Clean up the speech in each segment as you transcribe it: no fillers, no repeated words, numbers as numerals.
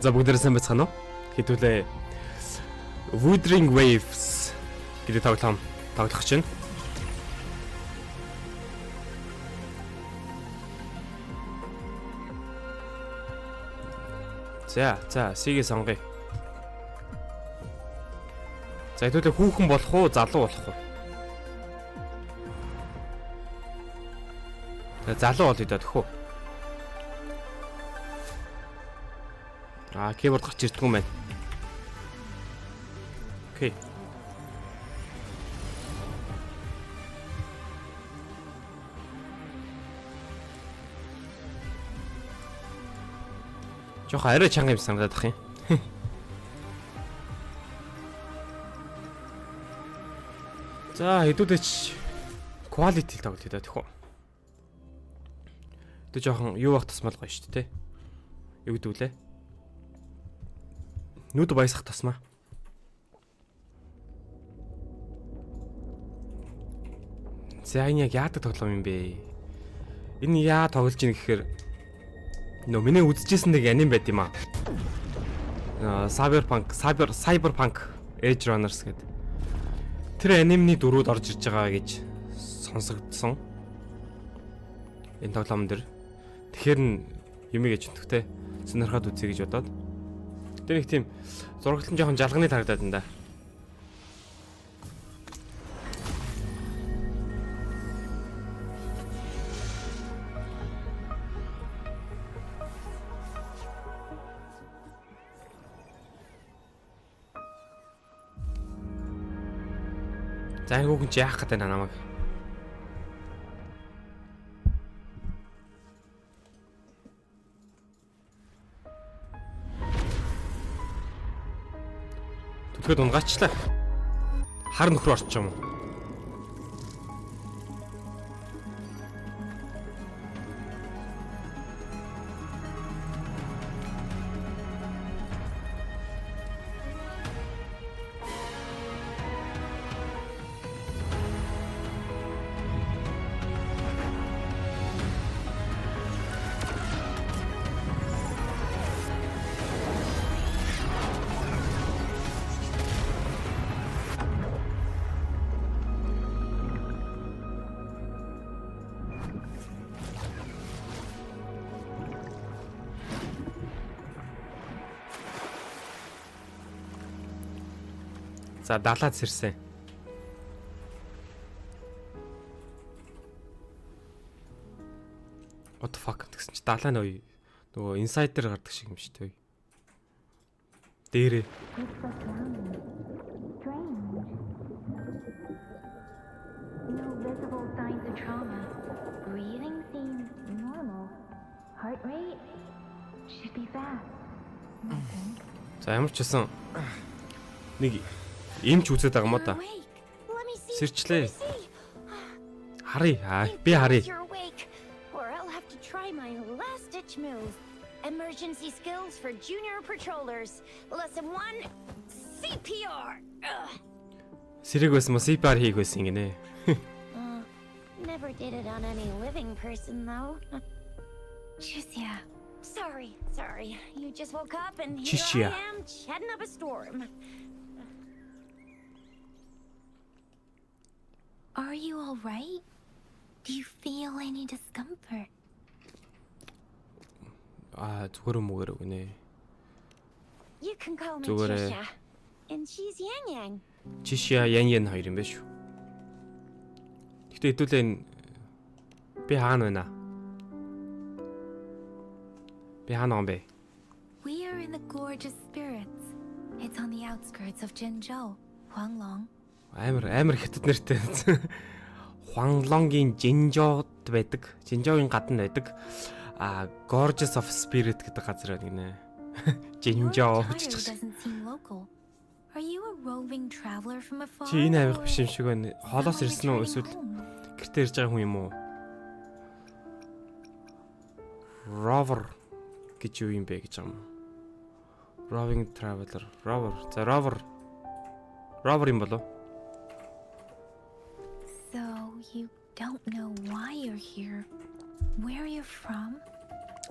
За бүгдээрээ сайн байцгаана уу? Хэдүүлээ Wuthering Waves гэдэг тоглоом тоглох чинь. За, сигээ сонгоё. За хэдүүлээ хүүхэн болох уу, залуу болох уу? Залуу болъё даа төхөө. Keyboard гарч ирдэггүй юм байна. Окей. Жохо арай чанга юм санагдаад бах юм. За хэдүүлээч quality тоглолт даа тэхүү. Тэ жоохон юу бах тасмал гоё шүү дээ. Юу гэдэг үлээ? Нүд баясах тасмаа. За энэ яг яадаг тоглоом юм бэ? Энэ яа тоглож ийн гэхээр нөө миний үзчихсэн нэг аним байт юм аа. Cyberpunk Edge Runners гэдэг. Тэр анимны дөрүүд орж ирж байгаа гэж сонсогдсон. Энэ тоглоом дэр. Тэгэхээр юм гэж өндөхтэй сонирхоод үзье гэж бодоод. Тэр нэг тийм зурагтлан жоохон жалганы харагдаад байна да. За энэ хүүхэн чи яах гэдэг намайг. Түлхээд унгаачлаа. Хар нөхөр орчих юм уу? За далаад сэрсэн. What the fuck гэсэн чи далаа нөө нөгөө инсайдер гардаг шиг юм шүү дээ. Дээрээ. No visible signs of trauma. Breathing seems normal. Heart rate should be fast. За ямар ч гэсэн нэг эмч үзээд байгаа юм да. Сэрчлээ. Харъя. Би харъя. Or I'll have to try my last ditch move. Emergency skills for junior patrollers. Lesson 1, CPR. Сэрэг байсан ма CPR хийх байсан гинэ. Never did it on any living person though. Chisia. Sorry. You just woke up and here Chisia. I am chatting up a storm. Are you all right? Do you feel any discomfort? Зүгээр мөгөр өгнэ. You can call me Зүгээр. Chisia. And she's Yang Yang. Чишя Ян хоёр юм байна шүү. Гэтэ хэдүүлээ энэ би хаана байна? Би хаана юм бэ? We are in the Gorge of Spirits. It's on the outskirts of Jinzhou, Huanglong. Амар хятад нэртэй. Хуанлонгийн Жинжоод байдаг. Жинжоогийн гадна байдаг. Gorgeous of Spirit гэдэг газар байна гинэ. Жинжоо. Doesn't seem local. Are you a roving traveler from afar? Чи энэ авих биш юм шиг байна. Холоос ирсэн үү эсвэл гэртээ ирж байгаа хүн юм уу? Rover гэж юу юм бэ гэж юм. Roving traveler. Rover. За Rover. Rover юм болов? So you don't know why you're here, where you're from,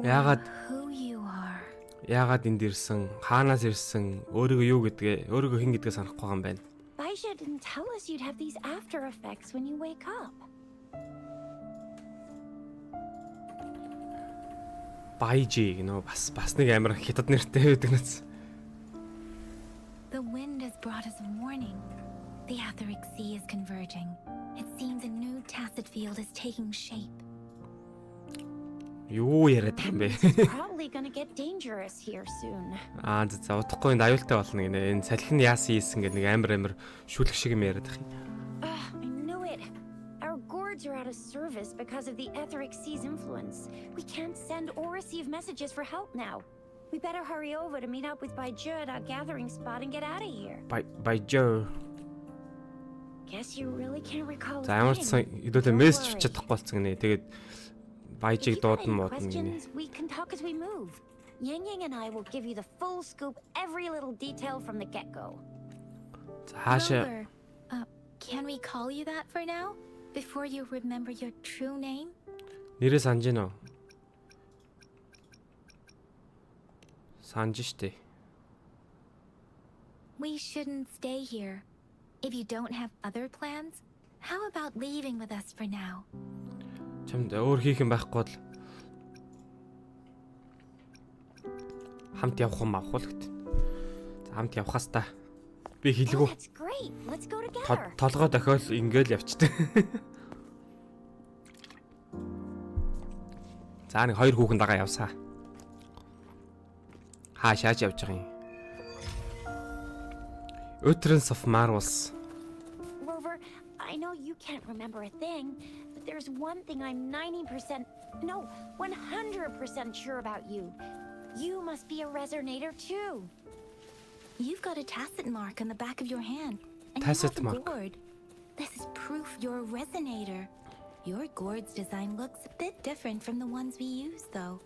or Яагаад who you are. Яагаад энд ирсэн? Хаанаас ирсэн? Өөрийгөө юу гэдгээ, өөрийгөө хэн гэдгээ санахгүй байгаа юм байна. Baisha didn't tell us you'd have these after effects when you wake up. Байжи гэнэ бас нэг амар хятад нэртэй байдаг нэс. The wind has brought us a warning. The Aetheric Sea is converging. It seems a new tacit field is taking shape. Юу яриад юм бэ? It's probably gonna get dangerous here soon. За удахгүй энэ аюултай болно гинэ. Энэ салхин яасан ийсэн гэдэг нэг амар шүлэг шиг юм яриад байх юм. I knew it. Our gourds are out of service because of the Aetheric Sea's influence. We can't send or receive messages for help now. We better hurry over to meet up with Baiju at our gathering spot and get out of here. Байжо. Guess you really can't recall. За ямар ч сан хэдүүлээ мессеж бичиж чадахгүй болсон гинэ. Тэгээд Байжиг дуудсан мод гинэ. We can talk as we move. Yang Yang and I will give you the full scoop, every little detail from the get-go. За хаашаа Rover, can we call you that for now? Before you remember your true name? нэрээ санаж гинэ. Санаж штэ. We shouldn't stay here. If you don't have other plans, how about leaving with us for now? Чамд өөр хийх юм байхгүй бол хамт явах юм авах л гэт. За хамт явахаас та. Би Oh, хэлгүү. that's great. Let's go together. Толгой дохиол ингээл явчихдээ. За нэг хоёр хүүхэн дагаа явсаа. Хаашаач явж байгаа юм. Utterance of Marvels. Rover, I know you can't remember a thing, but there's one thing I'm 90%, no, 100% sure about you. You must be a resonator too. You've got a tacit mark on the back of your hand. And Tacit you have a mark. gourd. This is proof you're a resonator. Your gourd's design looks a bit different from the ones we use, though.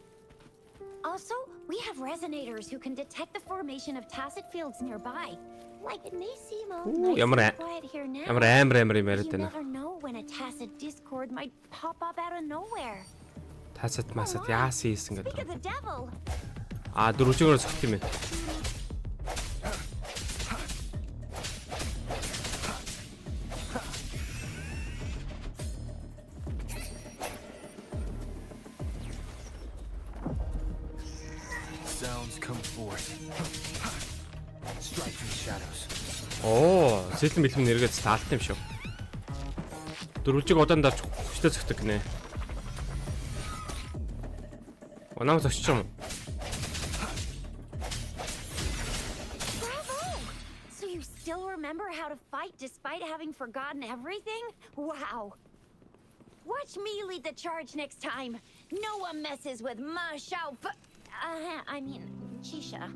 Also, we have resonators who can detect the formation of tacit fields nearby. Like it may seem all Ooh, nice ямар and quiet here now. Ямар амар юм but яриад you байна. never know when a tacit discord might pop up out of nowhere. Тасад масад Oh, my. яасан ийсэн Speak гэдэг. of the devil. Дөрвжөөр сөхт юм байна. Sounds come forth. Strike from the shadows. Сэлэн бэлэн нэргээд таалт юм шүү. Дөрвөлжиг удаан дарж хүчтэй зөгтөг гинэ. Оноо зогсч юм. Bravo! So you still remember how to fight despite having forgotten everything? Wow. Watch me lead the charge next time. No one messes with Ma Shao. I mean, Chisha.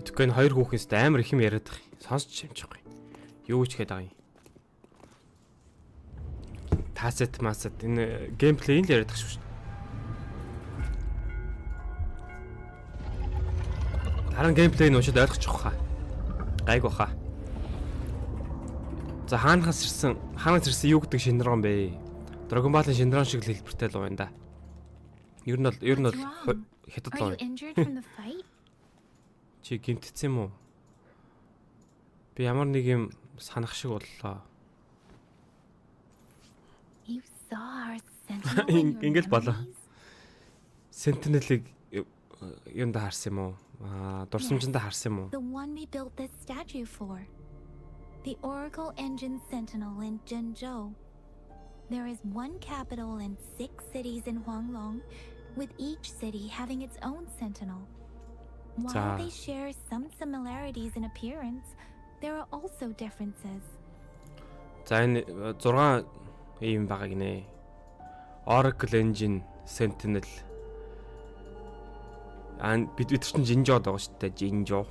Тэгэхгүй энэ хоёр хүүхээс амар их юм яриад байгаа юм. Сонсч юмчихгүй. Юу ч гээд байгаа юм. Тасет масад энэ геймплей л яриад байгаа шүү. Харин геймплей нь уушаад ойлгочих واخа. Гайг واخа. За хаанаас ирсэн юу гэдэг шиндрон бэ? Dragon Ball-ын шиндрон шиг л хэлбэртэй л байна да. Ер нь бол хятад л Are you байна. injured from the fight? Чи гимтцсэн юм уу? Би ямар нэг юм санах шиг боллоо. You saw our sentinel in your Ингээл болоо. memories? Sentinel-ыг юунд харсан юм уу? Дурсамжинд харсан юм уу? The one we built this statue for. The Oracle Engine Sentinel in Zhenzhou. There is one capital and 6 cities in Huanglong, with each city having its own sentinel. While За. they share some similarities in appearance, there are also differences. За энэ 6 ийм байгаа гинэ. Oracle Engine Sentinel. Бид чинь Jinjo байгаа шүү дээ. Jinjo.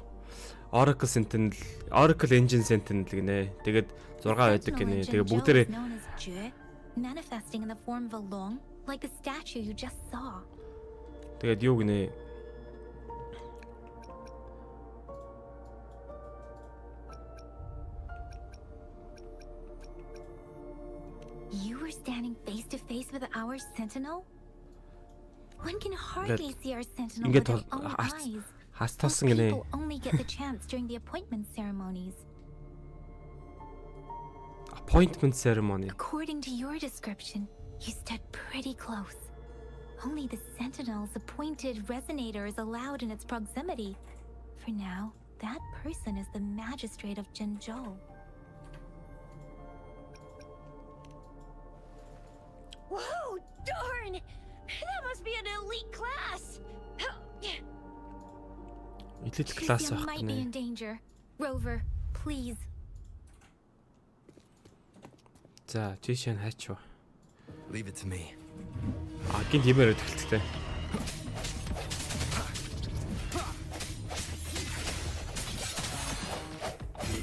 Oracle Sentinel, Oracle Engine Sentinel гинэ. Тэгээд 6 байдаг гинэ. Sentinel in Тэгээд Zhenzhou бүгдээрээ is known as Jue, manifesting in the form of a long, like the statue you just saw. тэгээд юу гинэ? You You're standing face to face with our sentinel? One can hardly see our sentinel with our own eyes. Хастаасан Most гинэ. people only get the chance during the appointment ceremonies. Appointment ceremony. According to your description, you stood pretty close. Only the sentinel's appointed resonator is allowed in its proximity. For now, that person is the magistrate of Jinzhou. Whoa, darn! That must be an elite class! Элит класс Shizia байх might be in гинэ. danger. Rover, please. За, жишээ нь хайч ба. Leave it to me. Гин тиймэр өтөлттэй.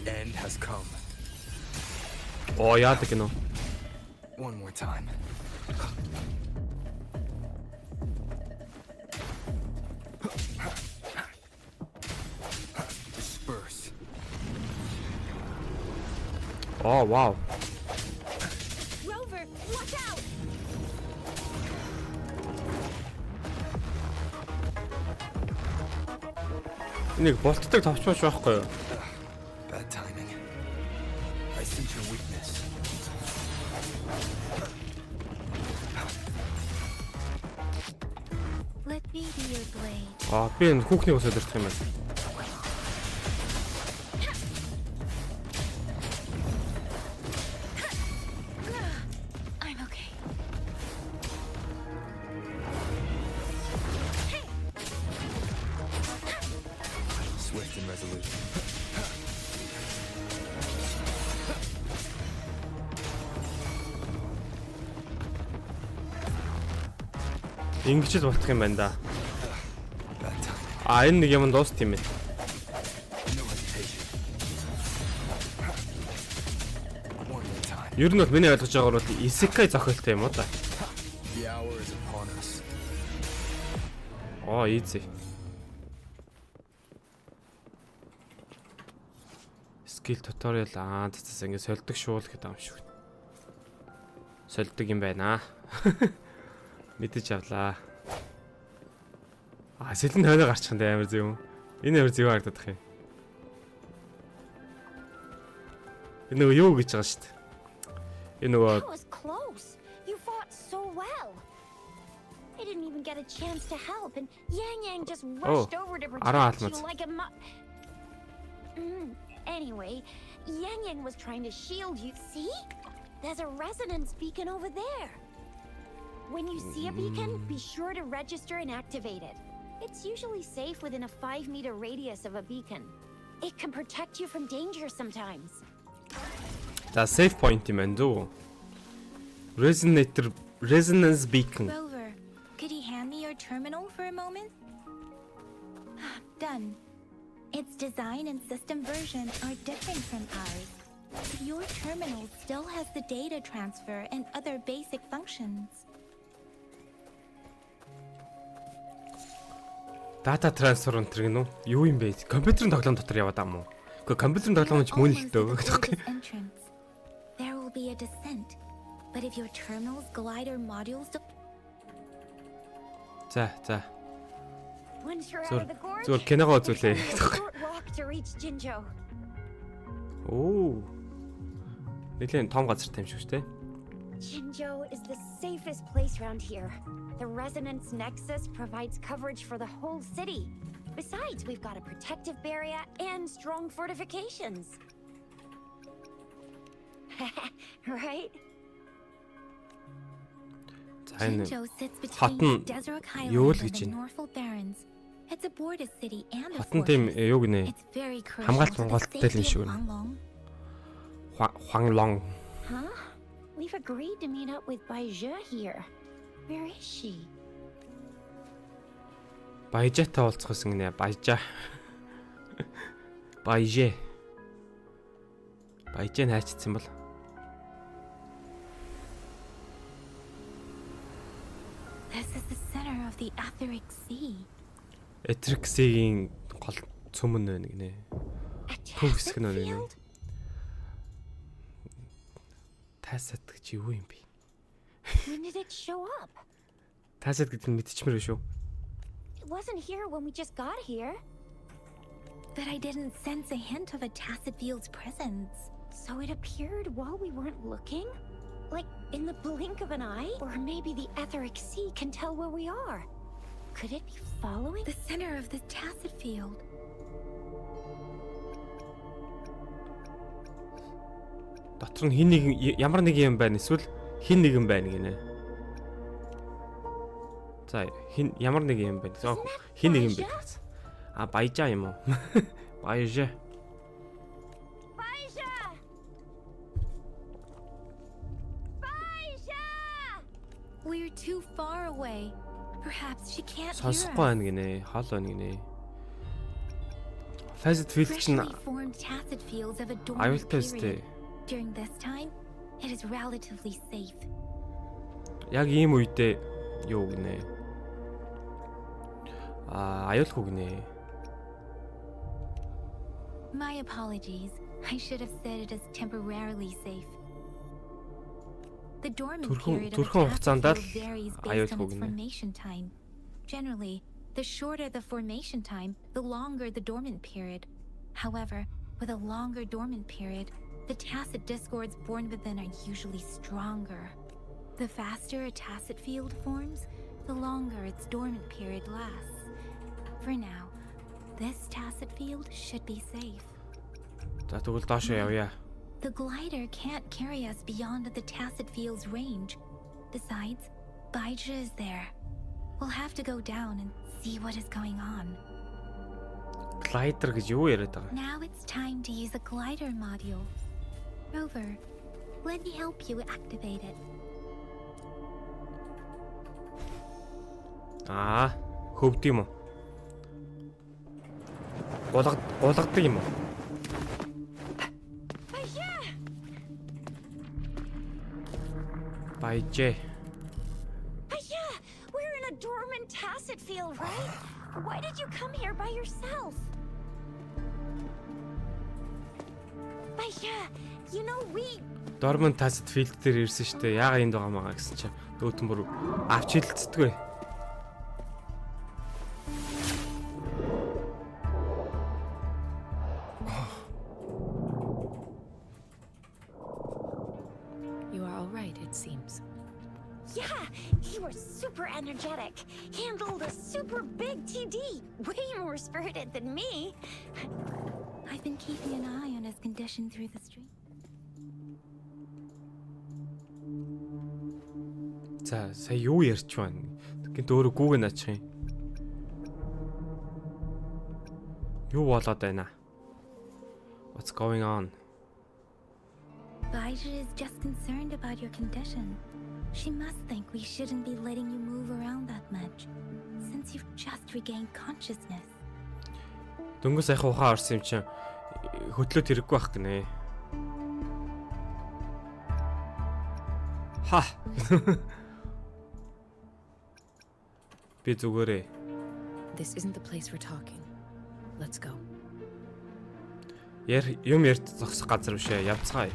The end has come. Оо яадаг гинэ. One more time. Disperse. Оо вау. Rover, watch out! Энийг болтдог товчмооч байхгүй юу? Bad timing. I sense your weakness. Let me be your blade. Би энэ хүүхнийг ус өдөртөх юм байна. I'm okay. Swift and resolute. Ингэж л болтох юм байна да. Bad timing. Энэ нэг юм дууст юм байна. No hesitation. One more time. Ер нь бол миний ойлгож байгаагаар бол Isekai зохиолтой юм уу да? The hour is upon us. Easy. Skill tutorial цэцэс ингэ сольдог шуул гэдэг юм шиг. Сольдог юм байна. Мэдэж авлаа. Сэлэн тойроо гарчих юм амар зөв юм. Энэ амар зөв харагдах юм. Энэ нөгөө юу гэж байгаа шүү дээ. Энэ нөгөө That was close. You fought so well. I didn't even get a chance to help, and Yang Yang just rushed over to protect you like a Anyway, Yang Yang was trying to shield you. See? There's a resonance beacon over there. When you see a beacon, be sure to register and activate it. It's usually safe within a 5-meter radius of a beacon. It can protect you from danger sometimes. За save point юм байна дүү. Resonance beacon. Rover, could you hand me your terminal for a moment? Done. Its design and system version are different from ours. But your terminal still has the data transfer and other basic functions. Data transfer энэ гэнэ үү? Юу юм бэ? Компьютерийн тоглоом дотор яваад байгаа юм уу? Гэхдээ компьютерийн тоглоом ч мөн л Almost дөө. at the gorgeous entrance. There will be a descent. But if your terminal's glider modules don't За. Once you're Зүгээр- out of the gorge, зүгээр киногоо it's үзүүлээ. only a short walk to reach Jinzhou. Нэлээд том газартай юм шиг шүү дээ. Jinzhou is the safest place around here. The Resonance Nexus provides coverage for the whole city. Besides, we've got a protective barrier and strong fortifications. Right? За энэ Jinzhou sits хот between нь Desert юу л Highlands and гэж the байна? Norfolk Barrens. It's a border city and a Хотон тийм fortress. юу гинэ? It's very crucial хамгаалт to the Монголтой л юм safety шиг of байна. Huanglong. Huanglong. Huh? We've agreed to meet up with Bai Zhe here. Where is she? Баяжаатай уулзах гэсэн гинэ. Баяжаа. Баяжээ хайчдсан бол. This is the center of the Etheric Sea. Этриксийн гол цөмөн байна гинэ. A Төв test хэсэг нь байна. field? Тасад гэж юу юм бэ? When did it show up? Тасад гэдэг нь мэдчихмээр шүү. It wasn't here when we just got here. But I didn't sense a hint of a Tacet Field's presence. So it appeared while we weren't looking? Like in the blink of an eye? Or maybe the Etheric Sea can tell where we are. Could it be following? The center of the Tacet Field. Дотор нь хин нэг ямар нэг юм байна эсвэл хин нэгэн байна гинэ. За хин ямар нэг юм байна. Хин нэгэн байна. А баяжаа юм уу? Баяжаа. Baija! Baija! We're too far away. Perhaps she can't hear Сонсохгүй us. байна гинэ. Хол байна гинэ. Tacet Field чинь Freshly formed Tacet Fields of a dormant аюултай period. өстэй. During this time, it is relatively safe. Яг ийм үедээ юу гинэ. Аюулгүй гинэ. My apologies. I should have said it is temporarily safe. The dormant period of a Төрхөн Tacet хугацаанд л Field varies based on аюулгүй its гинэ. formation time. Generally, the shorter the formation time, the longer the dormant period. However, with a longer dormant period, the Tacet discords born within are usually stronger. The faster a Tacet field forms, the longer its dormant period lasts. For now, this Tacet field should be safe. За тэгвэл доошоо явъя. The glider can't carry us beyond the Tacet field's range. Besides, Baija is there. We'll have to go down and see what is going on. Glider гэж юу яриад байгаа? Now it's time to use a glider module. Rover, let me help you activate it. Хөвд юм уу? Гулгадаг юм уу? Баяжээ. Baija! We're in a dormant Tacet field, right? Why did you come here by yourself? Baija, you know we... Dormant Tacet Field дээр ирсэн шүү дээ. Яагаад энд байгаа маа гэсэн чинь өөтөн бүр авч хилэлцдэг. You are all right, it seems. Yeah, you were super energetic. Handled a super big TD. Way more spirited than me. I've been keeping an eye on his condition through the stream. За, сая юу ярьж байна? Гэнт өөрөө гүүгээ наачих юм. Юу болоод байна? What's going on? Baija is just concerned about your condition. She must think we shouldn't be letting you move around that much, since you've just regained consciousness. Дөнгөс сайхан ухаан орсон юм чинь хөтлөөд хэрэггүй байх гинэ. Ха. Би зүгээрээ. This isn't the place for talking. Let's go. Юм ярьж зогсох газар биш ээ. Явцгаая.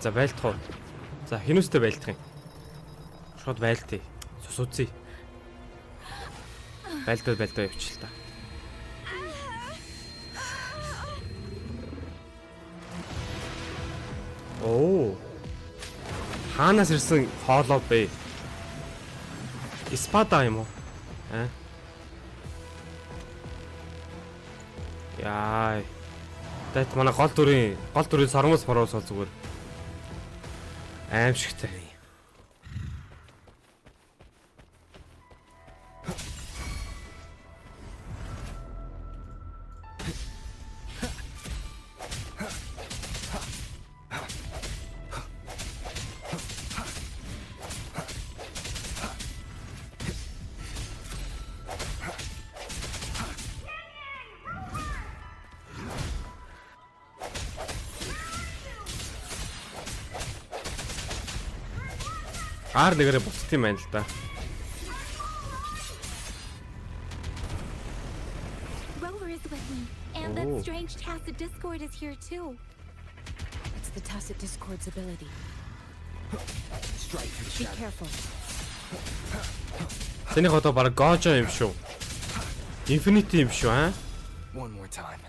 За байлдах уу. За хинүүстэй байлдах юм. Шууд байлдъя. Сус үзье. Байлдаа явчих л та. Оо. Хаанаас ирсэн хоолоо бэ? Спада юм уу? Яа. Тэт манай гол дүрийн сормос мороос бол зүгээр аимшигтай. Аар нэгээрээ буцт юм байна л да. Rover is with me, and that strange Tacet Discord is here too. It's the Tacet Discord's ability. Strike through the Be shadow. careful. Тэнийг одоо баг Gojo юм шүү. Infinity юм шүү аа. One more time.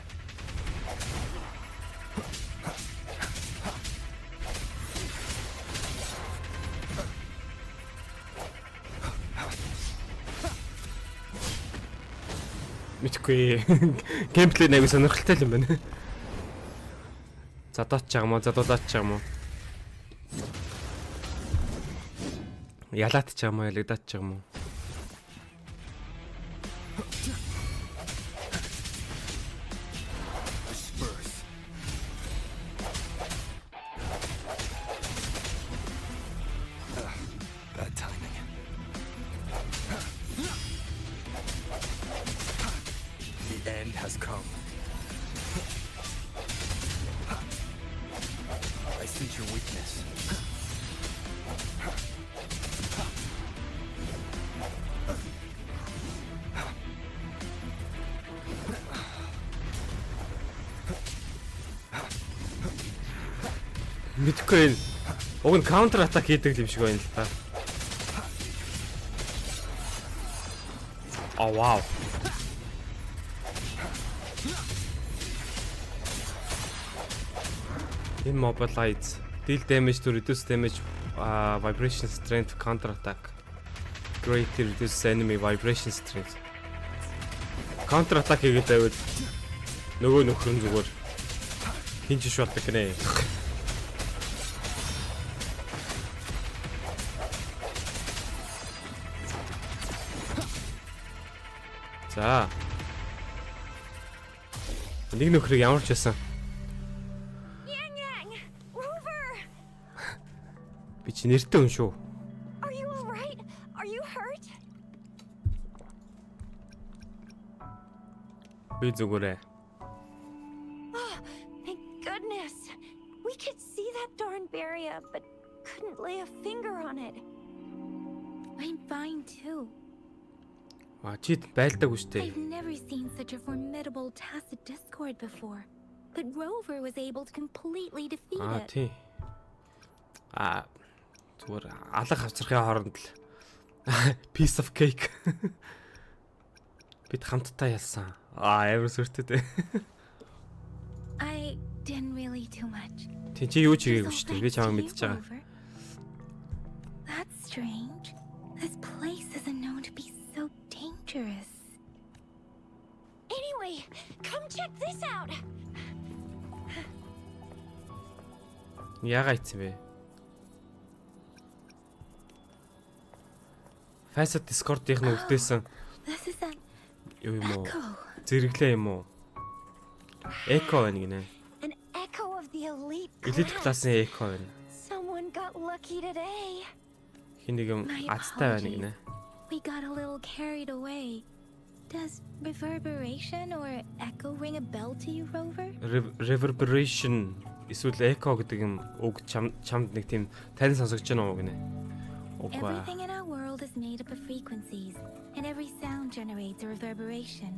Мэдхгүй. Геймплей нэг сонирхолтой юм байна. Задаач чаг юм уу? Задуулаач чаг юм уу? Ялаач чаг юм уу? Ялагдаач чаг юм уу? Disperse. Bad timing. The end has come. I sense your weakness. Мэдхгүй энэ. Уг нь counter attack хийдэг юм шиг байна л та. Oh wow. Immobilize. Deal damage to reduce damage, vibration strength, counter attack. Greatly reduce enemy vibration strength. Counter attack хийгээд байвал нөгөө нөхөр нь зүгээр хинж шулдаг гинэ. За. Нэг нөхрийг ямар ч байсан. Yang Yang! Rover! Би чи нэртэй хүн шүү. Are you alright? Are you hurt? Би зүгээрээ. Oh, thank goodness. We could see that darn barrier, but couldn't lay a finger on it. I'm fine too. Чид байлдаагүй штэ. I've never seen such a formidable tacit discord before. But Rover was able to completely defeat it. Тий. Зүгээр алга хавцрахын хооронд л piece of cake. Бид хамтдаа ялсан. Амар сүртэй. I didn't really do much. Тий чи юу ч It was хийгээгүй all штэ. Би thanks to чамайг you, мэдчихэж байгаа. Rover. That's strange. This place isn't known to be so dangerous. Anyway, come check this out. Яагаад ийцэн бэ? Facet Discord-ийн үлдээсэн This is an юу юм уу? echo. Зэрэглээ юм уу? Echo байна гинэ. An echo of the elite Elite class. классын Echo байна. Someone got lucky today. Хин нэг юм My азтай байна гинэ. We got a little carried away. Does reverberation or echo ring a bell to you, Rover? Reverberation эсвэл Echo гэдэг юм үг чамд нэг тийм тань сонсогч байна уу гинэ. Уг ба. Everything in our world is made up of frequencies, and every sound generates a reverberation.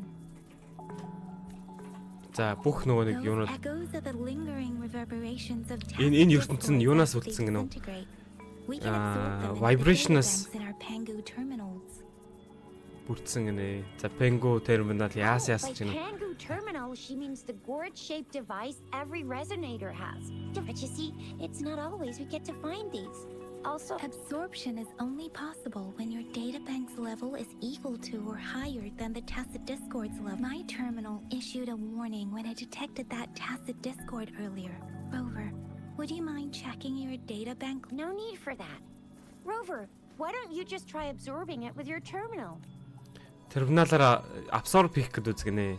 За бүх нөгөө нэг Those юунууд echoes are the lingering reverberations of Энэ tacit ертөнцийн discords юунаас as they үлдсэн гэнэ үү? disintegrate. We can absorb them into the vibration-аас data banks in our Pangu terminals. бүрдсэн гинэ. За Pengu terminal яас By ч гинэ. Pangu terminal, she means the gourd-shaped device every resonator has. But you see, it's not always we get to find these. Also, Absorption is only possible when your databank's level is equal to or higher than the tacit discord's level. My terminal issued a warning when it detected that tacit discord earlier. Rover, would you mind checking your databank? no need for that. Rover, why don't you just try absorbing it with your terminal? Терминалаараа абсорб хийх гэдэг үзгэнэ.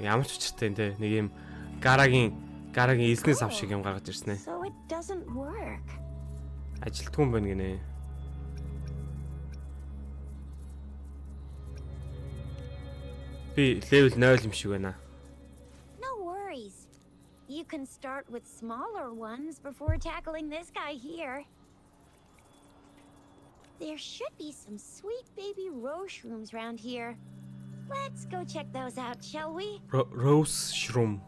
Ямар ч учиртай нэ нэг юм гарагийн эзнээс ав шиг юм гаргаж ирсэн ээ. So it doesn't work. Ажилтгүй юм байна гинэ. Би level 0 юм шиг байна. No worries. You can start with smaller ones before tackling this guy here. There should be some sweet baby rose shrooms around here. Let's go check those out, shall we? Rose shroom.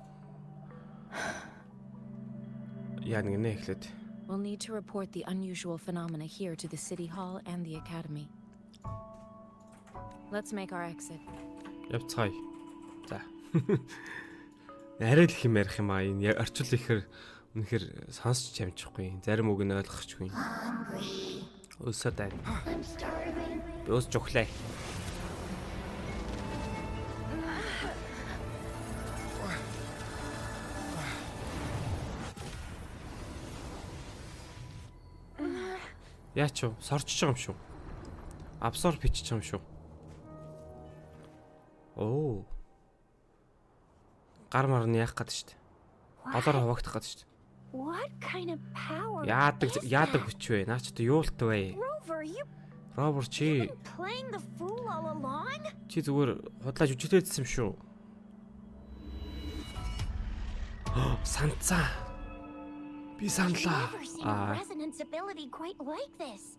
Яа нэг нэ эхлээд. We'll need to report the unusual phenomena here to the City Hall and the Academy. Let's make our exit. Явцгаая. За. Арай л их юм ярих юм аа. Энэ орчил ихэр үнэхээр сонсч амжихгүй. Зарим үг нь ойлгохгүй. Өсөө дай. Би ус жухлаа. Яач вэ? Сорчж байгаа юм шүү. Абсорб хийчих юм шүү. Оо. Гар марны яах гээд штт. Голоор хуваагдах гээд штт. What kind of power? Яадаг хүч вэ? Наа ч юулт вэ? Rover, you Робер чи been playing the fool all along? чи зүгээр худлааж үжиглээдсэн юм шүү. Санцаа. Би саналаа. Never seen a resonance ability quite like this.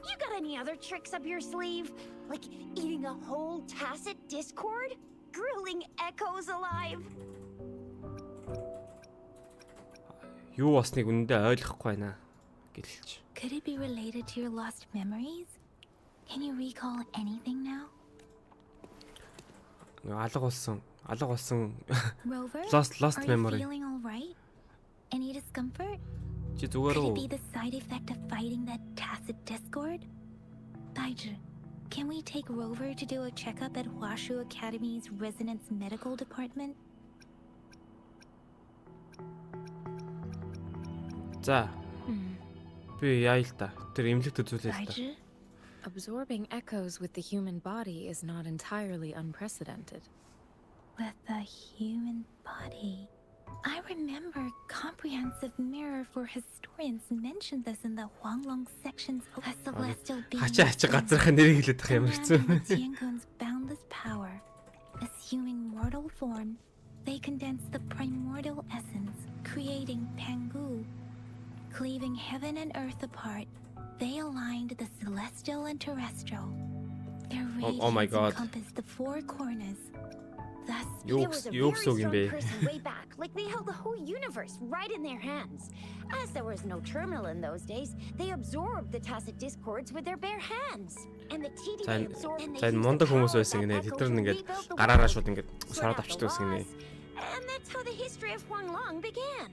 You got any other tricks up your sleeve? Like eating a whole tacit discord? Grilling echoes alive? Юу басныг үнэндээ ойлгохгүй байна гэлж. Could it be related to your lost memories? Can you recall anything now? Алга болсон. Rover, Lost are you memory. feeling all right? Any discomfort? Чи зүгээр Could it үү? be the side effect of fighting that tacit discord? Daiju, can we take Rover to do a checkup at Hwashu Academy's Resonance Medical Department? За. Би яа л та. Тэр имлэгт үзүүлээ л та. Daiju? Absorbing echoes with the human body is not entirely unprecedented. With the human body. I remember comprehensive mirror for historians mentioned this in the Huanglong sections of a celestial being. Хачаа газрын нэрийг хэлээд байгаа юм хэцүү. Tiangun's boundless power, assuming mortal form, they condense the primordial essence, creating Pangu. Cleaving heaven and earth apart, they aligned the celestial and terrestrial. Their Oh my radiance God. encompassed the four corners. Thus, There was a very Yok strong be. person way back, like they held the whole universe right in their hands. As there was no terminal in those days, they absorbed the tacit discords with their bare hands. And the TDA absorbed and they За энэ used мундаг the хүмүүс power of байсан that гинэ. echo Тэд to нар ингээд rebuild the гараараа world, шууд ингээд sort сороод out the авчдаг байсан гинэ. loss. And that's how the history of Huanglong began.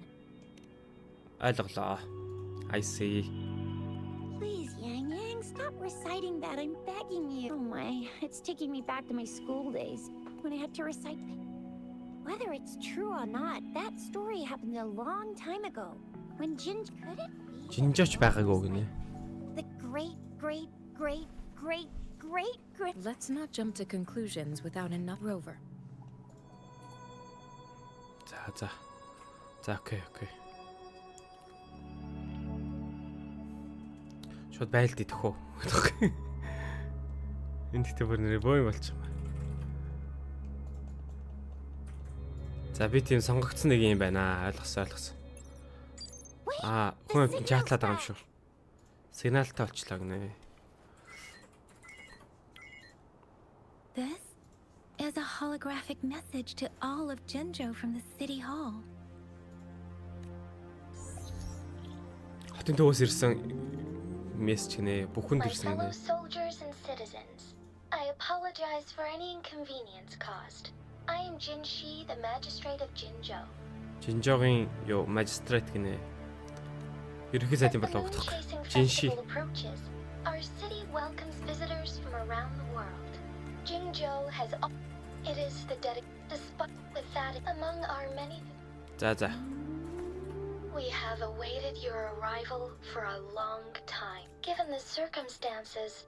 Ойлголоо. I see. Please, Yang Yang, stop reciting that. I'm begging you. Oh my, it's taking me back to my school days when I had to recite. Whether it's true or not, that story happened a long time ago. When Jin could it be? Жинжооч байгаагүй гинэ. The great. Let's not jump to conclusions without enough Rover. За. За окей. Шууд байлд идэх үү? Энд ихтэй бүр нэрээ боо юм болчих юм. За би тийм сонгогдсон нэг юм байна. Ойлгосон. Хүн чатлаад байгаа юм шүү. Сигналтай болчлаа гинэ. this is a holographic message to all of Jinzhou from the City Hall. Хотын төвөөс ирсэн мессеж гинэ. Бүхэнд My ирсэн fellow гинэ. soldiers and citizens, I apologize for any inconvenience caused. I am Jin Shi, the magistrate of Jinzhou. Жинжогийн юу магистрат гинэ. Ерөнхий As сайдын the болоо moon утгах. chasing Jinshi. festival approaches, our city welcomes visitors from around the world. Jinzhou has it is the despite with that among our many За. we have awaited your arrival for a long time. Given the circumstances,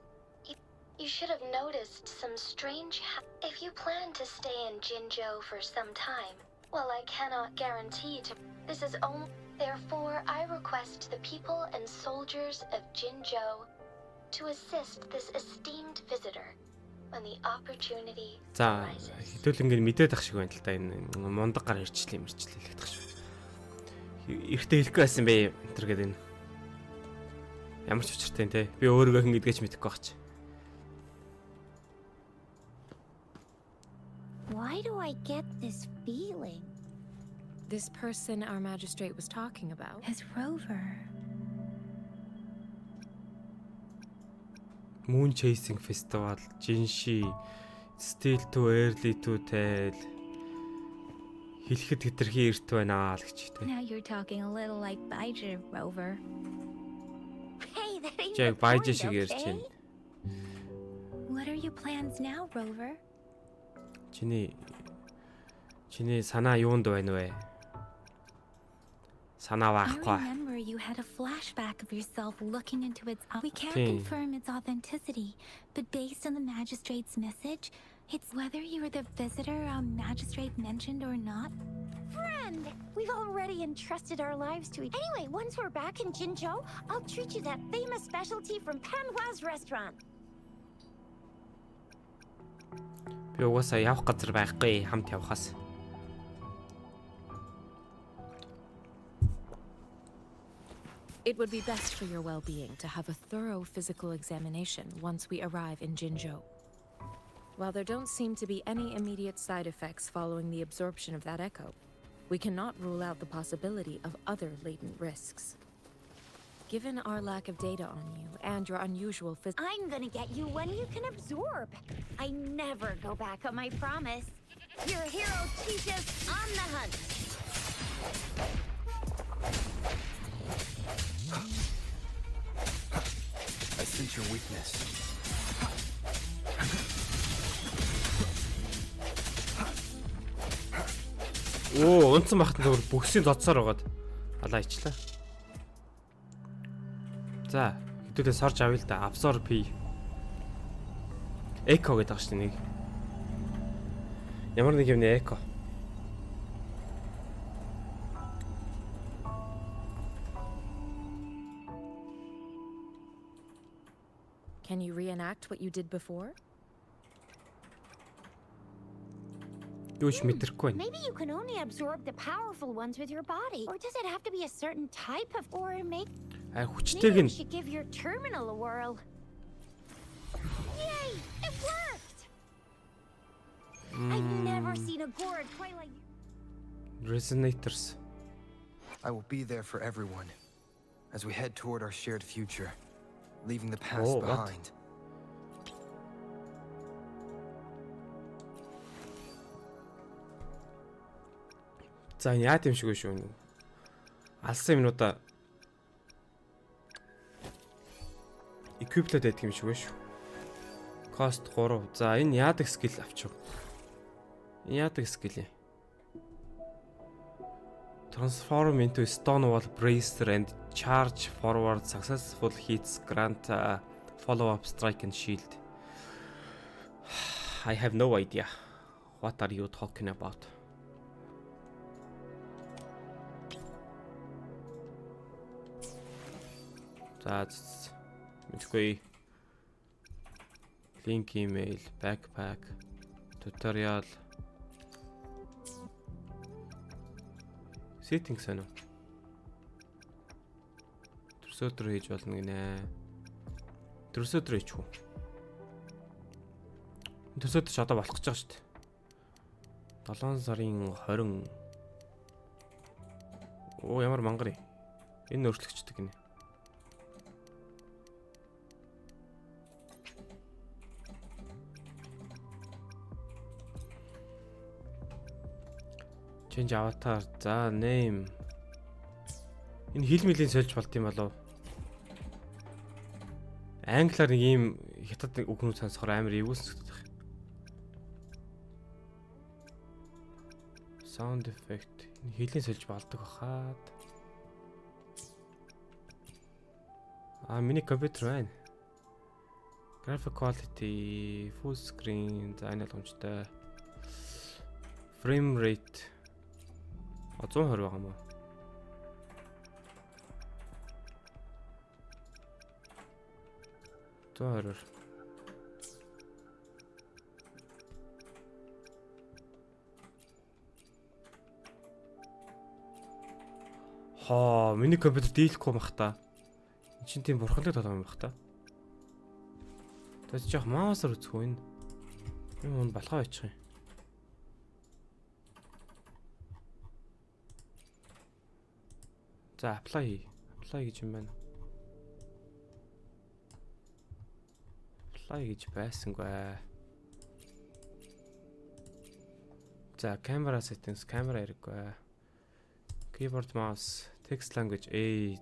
you should have noticed some strange if you plan to stay in Jinzhou for some time. Well, I cannot guarantee to this is only therefore I request the people and soldiers of Jinzhou to assist this esteemed visitor when the opportunity За arises. хэдүүл ингээд мэдээд ах шиг байна л да энэ мундаг гар ирчлээ гэх тах шүү. Эртээ хэлэхгүй байсан бэ энэ төр гэдэг энэ. Ямар ч учиртай те. Би өөрийгөө хэн гэдгээч мэдэхгүй байх чи. Why do I get this feeling? This person our magistrate was talking about. His Rover. Moon Chasing Festival, Jinshi, Still to Early to Tell. Хэлэхэд хэтэрхий эрт байна л гэж тэ. Now you're talking a little like Baiju, Rover. Hey, that ain't Яг the point, Baiju шиг ярьж okay? байна. What are your plans now, Rover? Чиний санаа юунд байна вэ? Санаа I байхгүй. remember you had a flashback of yourself looking into its. We can't Okay. confirm its authenticity, but based on the magistrate's message, it's whether you were the visitor our magistrate mentioned or not. Friend, we've already entrusted our lives to each. Anyway, once we're back in Jinzhou, I'll treat you that famous specialty from Panhua's restaurant. Би угаасаа явах газар байхгүй, хамт явахаас. It would be best for your well-being to have a thorough physical examination once we arrive in Jinzhou. While there don't seem to be any immediate side effects following the absorption of that echo, we cannot rule out the possibility of other latent risks. Given our lack of data on you and your unusual I'm gonna get you one you can absorb. I never go back on my promise. Your hero teaches on the hunt. I sense your weakness. Оо, унтсан бахтан зөвөр бүгсийн додсоор байгаад алаа ичлаа. За, хэдүүлээ сорж авъя л да. Absorb P. Echo гэдэг ааш нэг. Ямар нэг юмний Echo. Can you reenact what you did before? Юу ч мэдрэхгүй байна. Maybe you can only absorb the powerful ones with your body. Or does it have to be a certain type of or make А maybe хүчтэйг we нь should give your terminal a whirl. Yay! It worked! I've never seen a gourd quite like Resonators. I will be there for everyone as we head toward our shared future, leaving the past Oh, what? behind. За энэ яа юм шиг вэ шүү. Алсан юмнуудаа equipled байдаг юм шиг вэ шүү. Cost 3. За энэ яадаг skill авчих. Энэ яадаг skill юм. Transform into Stonewall Bracer and charge forward successful hits grant follow-up strike and shield. I have no idea. What are you talking about? За мэдгүй. Link email, backpack, tutorial. Settings байна уу? Төрсөдөр хийж болно гинэ. Төрсөдөр хийчих үү? Төрсөдөр ч одоо болох гэж байгаа шүү дээ. 7 сарын 20. Оо ямар мангар юм. Энэ өөрчлөгчдөг гинэ. Change avatar. За name. Энэ хэл мэлийн сольж болт юм болов. Англиар нэг ийм хятад үгнүүд сонсохоор амар эвгүүлсэн гэдэг. Sound effect. Энэ хэлийн сольж болдог бахаад. Миний компьютер байна. Graphic quality, full screen, за энэ боломжтой. Frame rate 120 байгаа мó. Зөөр. Миний компьютер дийлэхгүй бах та. Энд чинь тийм бурханлаг толгой юм бах та. Тэс жоох маусаар үзэхгүй энэ. Юм болохоо очих юм. За apply гэж юм байна. Fly гэж байсангүй. За, camera settings, камера хэрэггүй. Keyboard, mouse, text language,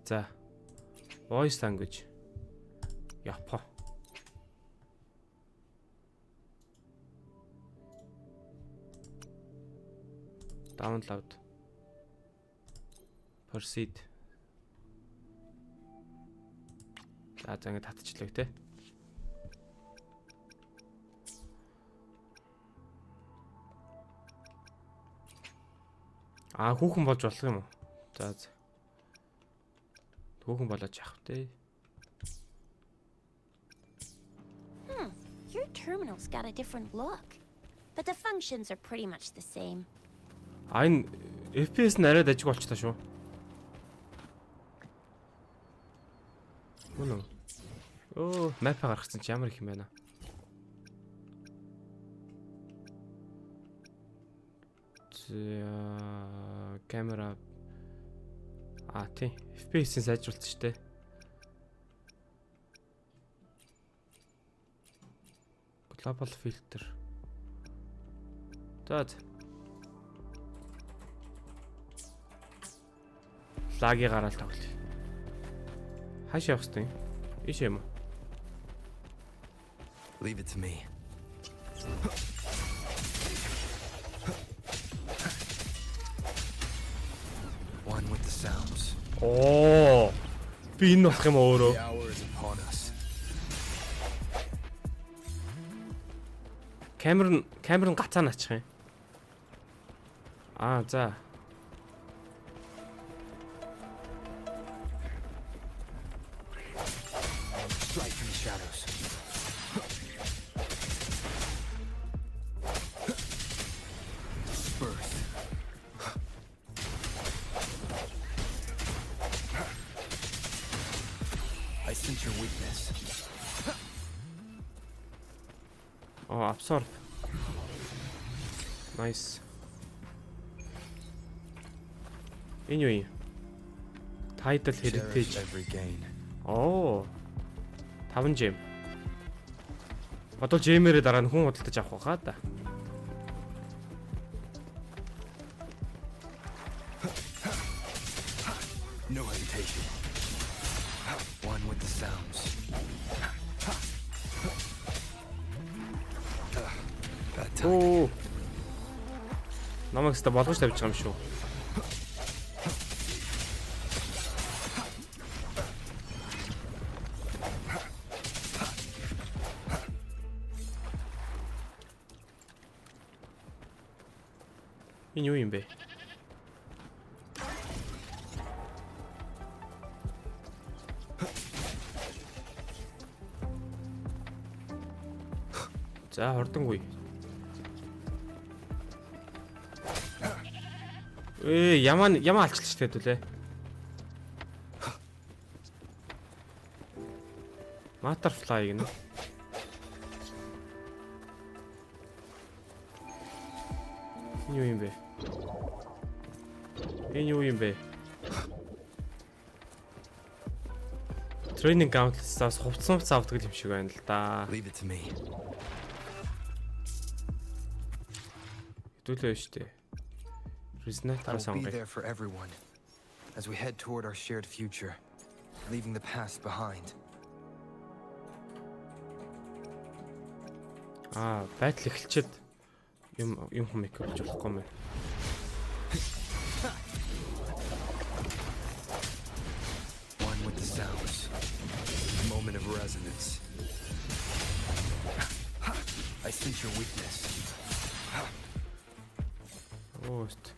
за. Voice language. Япон. Download. Proceed. За ингэ татчихлаа те. Хүүхэн болж болох юм уу? За. Хүүхэн болооч яах вэ? Your terminal's got a different look, but the functions are pretty much the same. Энэ FPS нь арай дажиг болчихлоо шүү. Мөн үү? Оо, map гаргацсан чи ямар их юм байна. Камера тий, FPS-ийг сайжруулсан шүү дээ. Global filter. За. Лаги гараал тоглоё. Хааш явах ёстой юм? Ийш юм уу? Leave it to me. One with the sounds. Оо. Би энэ болох юм өөрөө. The hour is upon us. Камер нь гацаа наачих юм. За. Strike from the shadows. Birth. I sense your weakness. Absorb. Nice. Энэ юу юм? Title heritage. Every gain. 5 gem. Одоо gem-ээрээ дараа нь хүн худалдаж авах байхаа да. No hesitation. One with the sounds. Намайг өстө болгож тавьж байгаа юм шүү. Энэ юу юм бэ? За, хордонгүй. Ямаа алчлаа ч тэдүүлээ. Butterfly гэнэ. Энэ юу юм бэ? Training Gauntlet-аас хувцсан авдаг юм шиг байна л да. Leave it to me. Хэдүүлээ штэ. Resnet I will be сонгоё. there for everyone as we head toward our shared future, leaving the past behind. Байтал эхэлчихэд юм хүмэк болж болохгүй юм байна. One with the sounds. A moment of resonance. I sense your weakness. Өөст.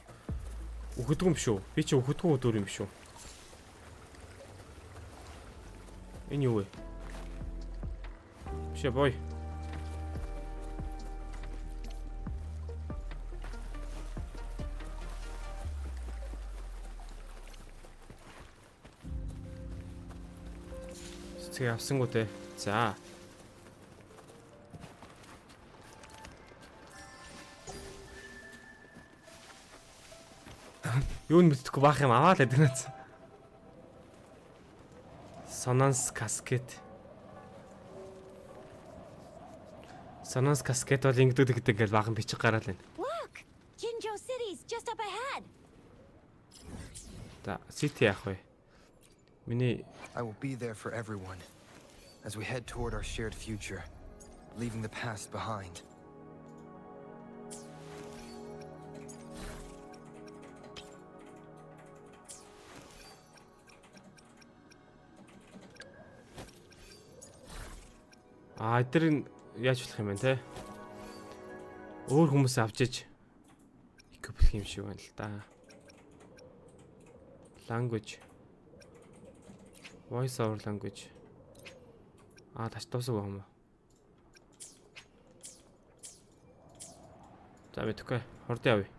Үхдэг юм шүү. Би чи үхдэггүй өдөр юм шүү. Энэ юу вэ? Биш бой. Цэцэг авсангуу те. За. Юу мэдхгүй баах юм аваа л гэдэг нэц. Sonance cascade. Санаас каскет бол ингэдэг гэдэг баган бичих гараал байна. Look! Jinzhou City's just up ahead. За, City яах вэ? Миний I will be there for everyone as we head toward our shared future, leaving the past behind. эдгээр нь яаж болох юм бэ те? Өөр хүмүүс авч иж эквиплэх юм шиг байна л да. Language. Voice over language. Тач дуусах юм уу? За мэдхгүй. Хурд явъя.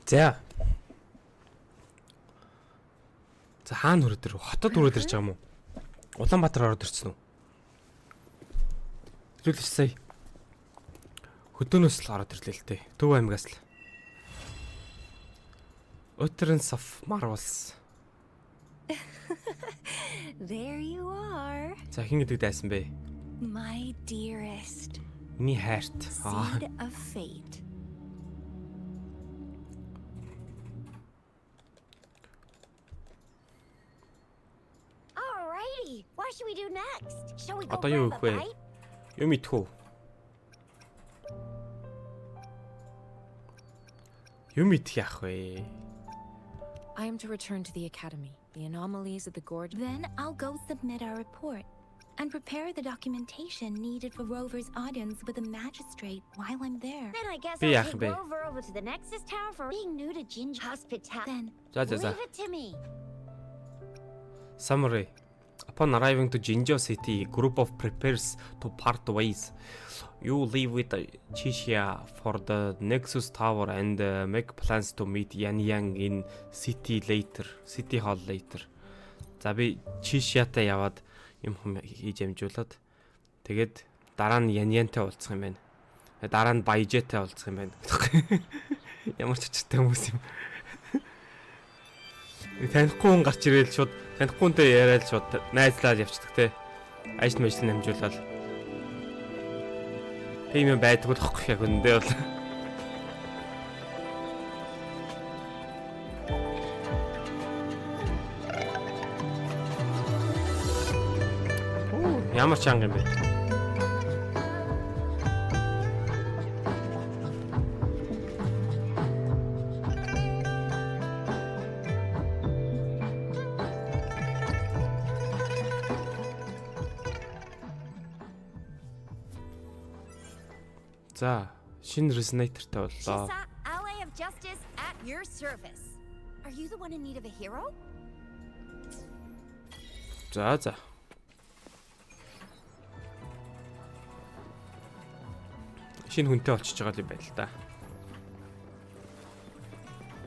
За. За хаана хүрээд ирв? Хотод хүрээд ирж байгаа юм уу? Улаанбаатар ороод ирсэн үү? Зүйлч сая. Хөдөөнөөс л ороод ирлээ л дээ. Төв аймгаас л. Utterance of Marvels. There you are, За хин гэдэг дайсан бэ? my dearest. Миний хайрт. Seed of fate. Alrighty, what should we do next? Shall we go Одоо юу grab хийх вэ? a bite? Юм идэх үү? Юм идэх яах вэ? I am to return to the academy. The anomalies of the gorge. Then I'll go submit our report and prepare the documentation needed for Rover's audience with the magistrate while I'm there. Then I guess Be I'll yacht, take be. Rover over to the Nexus Tower for being new to Jinja hospitality. Then За за за. Leave it to me. Summary. Upon arriving to Jinzhou City, group of prepares to part ways. You leave with Chixia for the Nexus Tower and make plans to meet Yan Yang in City Hall later. За би Chixia-тай яваад юм хийж амжуулаад тэгээд дараа нь Yan Yang-тай уулзах юм байна. Дараа нь Баяжэтай уулзах юм байна. Ямар ч очиртай хүмүүс юм. Танихгүй хүн гарч ирээл шууд танихгүй хүнтэй яриад шууд найзлаад явчихдаг те. Ажил мэжлэн намжуулаад. Тийм юм байдгүй л хөх яг үндэ бол. Ямар чанга юм бэ? За, шинэ resonator-тай боллоо. Shisa, ally of justice at your service. Are you the one in need of a hero? За за. Шинэ хүнтэй олчиж байгаа юм байна л да.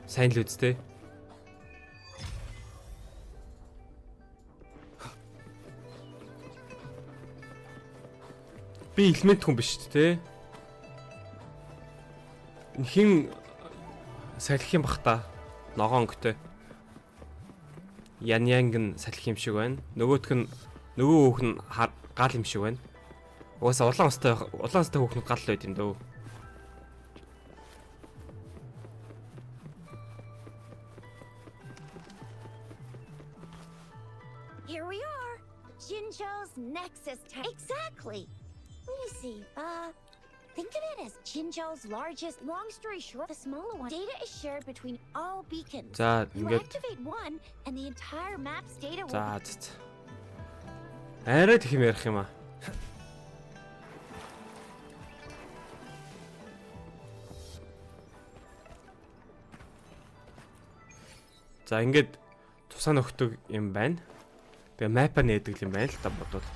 Сайн л үсттэй. Би элемент хүн биш шүү дээ. Хин салхи юм бах та. Ногоонгтэй. Ян Янг нь салхи юм шиг байна. Нөгөөх нь нөгөө хүүх нь гал юм шиг байна. Угаасаа улаан устай хүүхнүүд гал байд юм дөө. Here we are. Jinzhou's Nexus Tower. Exactly. Let me see. Think of it as Jinzhou's largest. Long story short, the smaller one. Data is shared between all beacons. За You ингээд activate one, and the entire map's data will. за за. Арай их юм ярих юм аа. За ингээд тусаа нөхдөг юм байна. Тэгээ мапа нээдэг юм байна л та бодвол.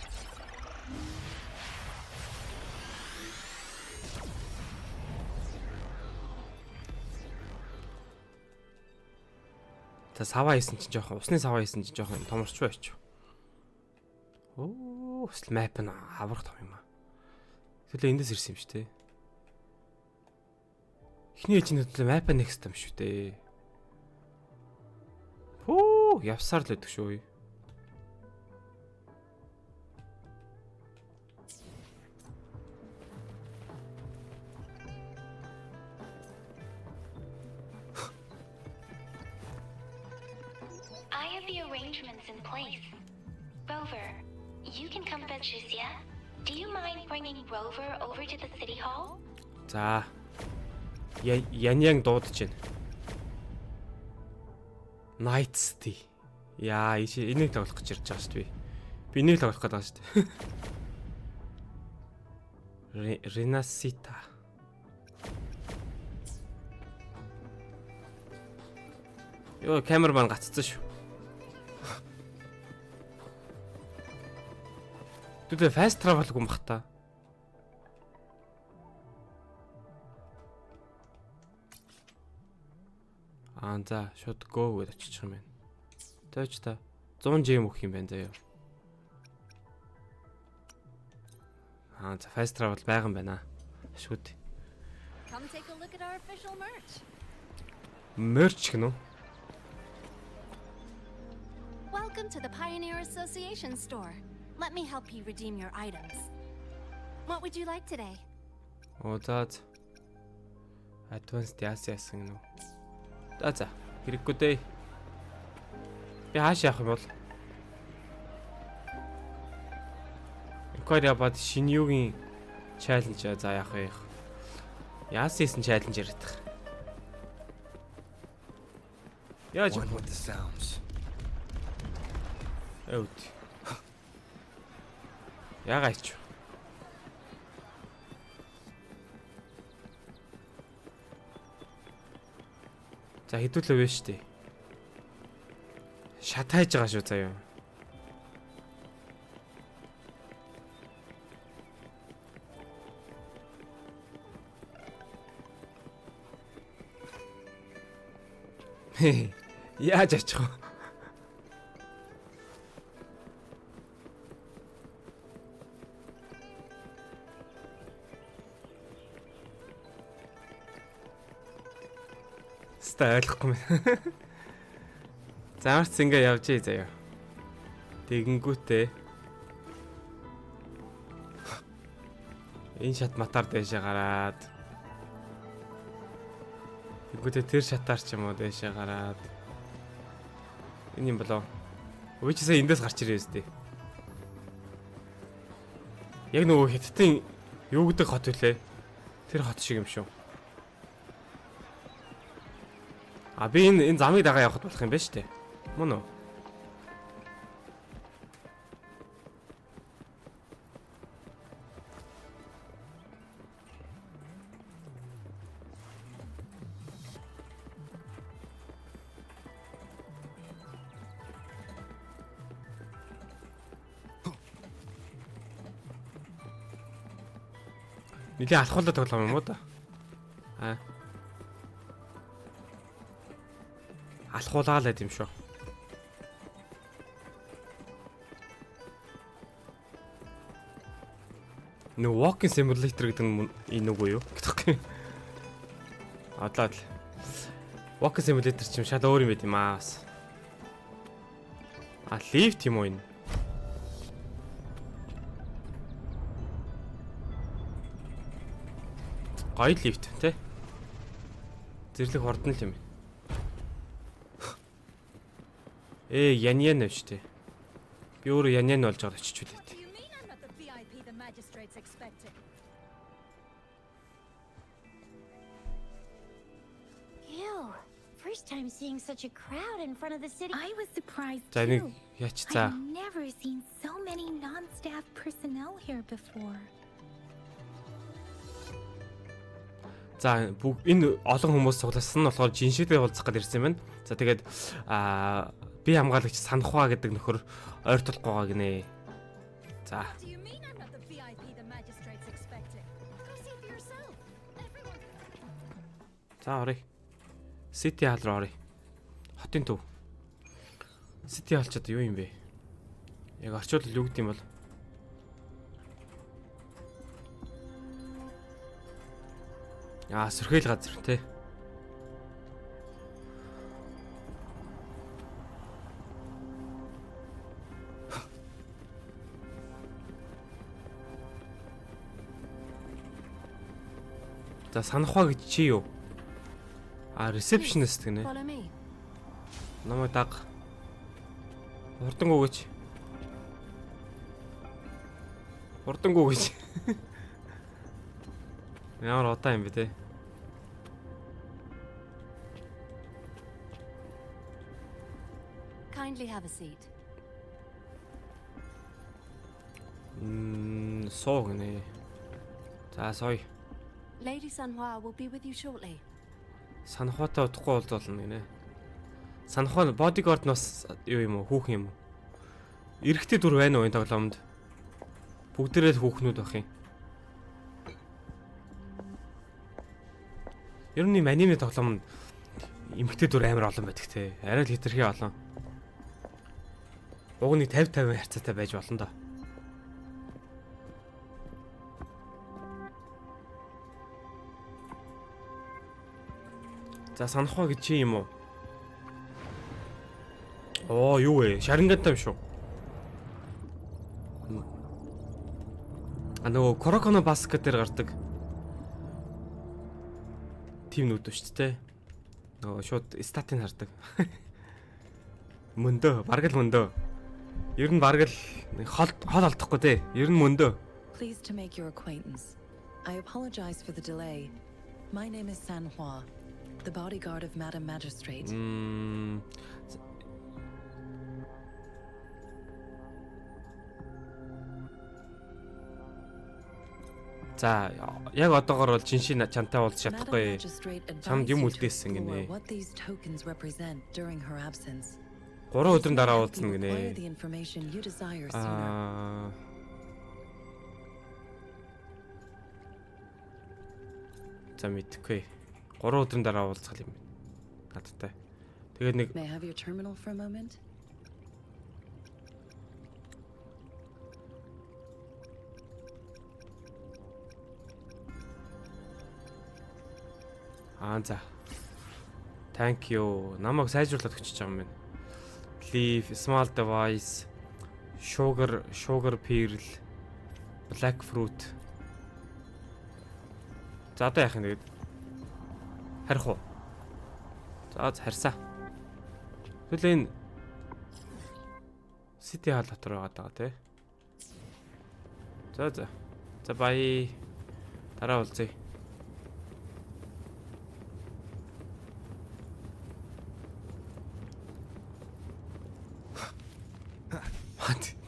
За саваа хийсэн чинь жоохон усны саваа хийсэн чинь жоохон томорч байч. Оо, өсөл мап нь аврах том юм аа. Тэгэлээ эндээс ирсэн юм шүү дээ. Эхний ээжнүүд мапа next юм шүү дээ. Хөө, явсаар л өгдөг шүү. I have the arrangements in place. Rover, you can come fetch Jizia. Do you mind bringing Rover over to the city hall? За. Яньян дуудаж байна. Night City. Яа, энийг тоглох гэж ирж байгаа шүү дээ. Би энийг тоглох гэдэг шүү дээ. Renasita. Йоо, камерман гаццсан шүү. Түдэ fast travel гүн бах та. За шууд go гэж очих юм байна. Тойч та 100 gem өгөх юм байна заяа. За fast travel байгаа юм байна. Шүүд. Come take a look at our official merch. Merch гэнэ үү? Welcome to the Pioneer Association store. Let me help you redeem your items. What would you like today? За. Advanced Asias гэнэ үү? За. Хэрэггүй дээ. Би хааш явах юм бол? Inquiry about Shinyuгийн challenge за яах вэ? Яасан challenge яриад тах. Яаж One with the sounds. Эвд. Ягаач. За хэдүүлээ вэ штэ. Шат хайж байгаа шүү заяа. Яаж очих вэ? Ойлгохгүй юм. Замарч ингээ явж ий заяа. Тэгэнгүүтээ энэ шат матар дэшээ гараад. Тэгэнгүүтээ тэр шатаар ч юм уу дэшээ гараад. Энэ юм болоо. Өөчсөө эндээс гарч ирээ үстэй. Яг нөгөө хиттийн юу гэдэг хот үлээ. Тэр хот шиг юм шүү. Би энэ замыг дагаа явахд болох юм байна шүү дээ. Мөн үү? Нилийн алхуулаад тоглоом юм уу да? Алхуулаа л юм шүү. Нөө walking simulator гэдэг нь энэ үгүй юу? Гэхгүй. Одоо л walking simulator ч юм шал өөр юм байт юм аа. Lift юм уу энэ? Гоё lift тий. Зэрлэг хордон л юм. Яньян нэвч тий. Би өөрөө яньян болж байгаа очиж үлээ. Ew, first time seeing such a crowd in front of the city. I was surprised За нэг too. яач за. I've never seen so many non-staff personnel here before. За энэ олон хүмүүс цугласан нь болохоор жиншидээ уулзах гэж ирсэн юм байна. За тэгээд би хамгаалагч Санхва гэдэг нөхөр ойртол гоогаа гинэ. За. За оръё. City Hall руу оръё. Хотын төв. City Hall ч одоо юу юм бэ? Яг орчуулал юу гэдэг юм бол? Сөрхөөл газар тий. За Санхуа гэж чи юу? Receptionist гинэ. Follow me. Намайг даг. Хурдангуу гэж. Хурдангуу гэж. Ямар удаа юм бэ те? Kindly have a seat. Суу гинэ. За сой. Lady Sanhua will be with you shortly. Санхуатай удахгүй уулзуулна гинэ. Санхуа бодигорд нас юу юм уу? Хүүхэн юм уу? Эрэгтэй дүр байна уу энэ тоглоомд? Бүгдээрээ л хүүхнүүд байх юм. Ер нь аниме тоглоомд эмэгтэй дүр амар олон байдаг те. Арай л хэтэрхий олон. Уг нэг 50-50 харьцаатай байж болно доо. За Санхуа гэж чи юм уу? Оо юу вэ? Шарингантай юм шүү. Нөгөө Короконо баскет дээр гардаг. Тим нүдв шүү дээ. Нөгөө шууд статин хардаг. Мөндөө, бараг л мөндөө. Ер нь бараг л хол алдахгүй те. Ер нь мөндөө. Pleased to make your acquaintance. I apologize for the delay. My name is Sanhua, the bodyguard of Madam Magistrate. За яг одоогор бол жиншийн чамтай уулз Madam чадахгүй. Magistrate Чамд юм advised үлдээсэн Fua гинэ. what these tokens represent during her absence. 3 өдрийн дараа Please уулзна acquire гинэ. the information you desire sooner. За мэдхгүй. 3 өдрийн дараа уулзах юм байна. Надтай. Тэгээд нэг May I have your terminal for a moment? за. Thank you. Намайг сайжруулаад өчөж байгаа юм байна. Leaf, small device, sugar pearl, black fruit. За одоо яах юм тэгээд? Харих уу? За харьсаа. Тэгвэл энэ City Hall дотор байгаа тий. За бай. Дараа уулзъя.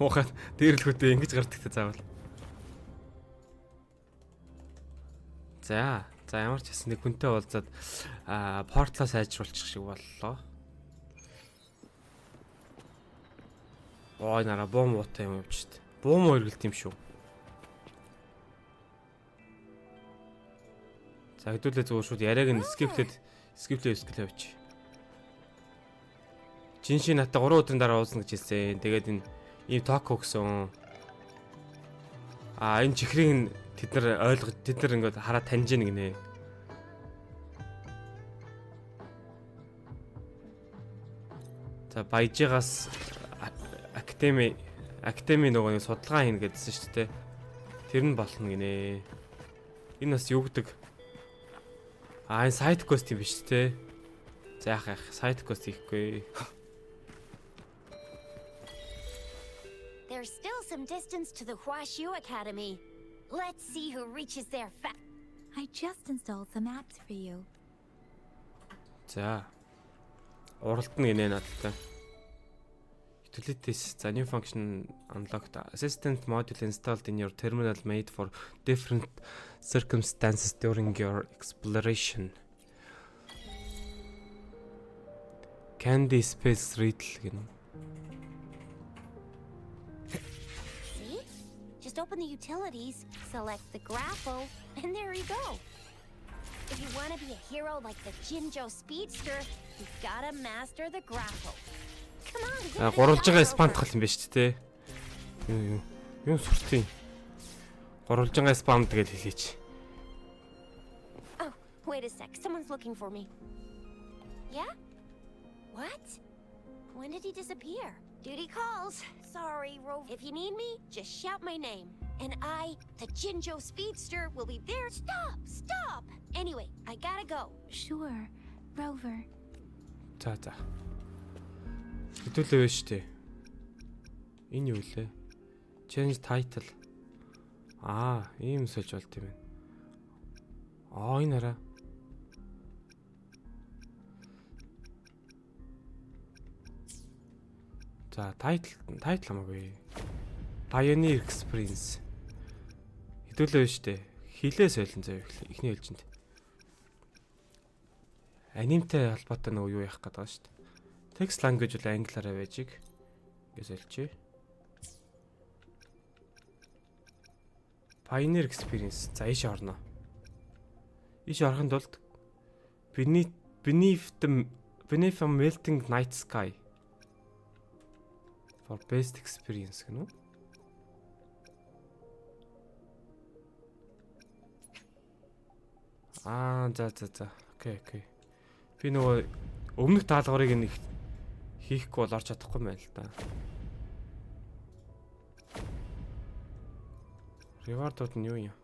Мохот дээрлэхүүтэй ингэж гардаг та заавал. За ямар ч хэсэг нэг хүнтэй уулзаад портлоо сайжруулчих шиг боллоо. Ой нара бом уутай юм явж штт. Бом өргөлт юм шүү. За хэдүүлээ зүгээр шууд яриаг нь скиплээ явчих. Жинши натаа 3 өдрийн дараа уулзна гэж хэлсэн. Тэгээд энэ ийм токо өгсөн. Энэ чихрийг тэд нар ингээд хараа таньж ийн гинэ. За баяжгаас академи нөгөө нэг судалгаа хийнэ гэдсэн шүү дээ. Тэр нь болно гинэ. Энэ бас юу гэдэг? Энэ сайт квест юм биш үү? За яах сайт квест хийхгүй. There's still some distance to the Huashu Academy. Let's see who reaches there fast. I just installed some apps for you. За. Уралт нь гинэ надтай. Utilities, the new function unlocked. Assistant module installed in your terminal made for different circumstances during your exploration. Candy Space Riddle гинэ. See? Just open the utilities, select the grapple, and there you go. If you want to be a hero like the Jinjo Speedster, you've got to master the grapple. Come on, give it a Гурвалж байгаа try, спамт Rover. хэл юм байна шүү дээ. Юу суртын. Гурвалж байгаа спамт гэж хэлээч. Oh, wait a sec. Someone's looking for me. Yeah? What? When did he disappear? Duty calls. Sorry, Rover. If you need me, just shout my name. and I, the Jinjo Speedster, will be there. Stop! Anyway, I gotta go. Sure, Rover. За. Хэдүүлээ вэ штэ. Энэ юу лээ? Change title. Ийм сольж болт юм байна. Энэ хараа. За, title хамаагүй. Pioneer Experience. Хэдүүлээ вэ штэ. Хилээ солин заяа ихний хэлжинд. Анимтай холбоотой нөгөө юу яах гээд байгаа штэ. Text language бол англиараа байжиг. Ингээд соличээ. Pioneer Experience. За ийш орно. Ийш орохын тулд beneath a melting night sky for best experience гэнэ үү? За. Окей. Би нөгөө өмнөх даалгаврыг нэг хийхгүй бол орж чадахгүй юм байна л да. Reward-ууд нь юу юм?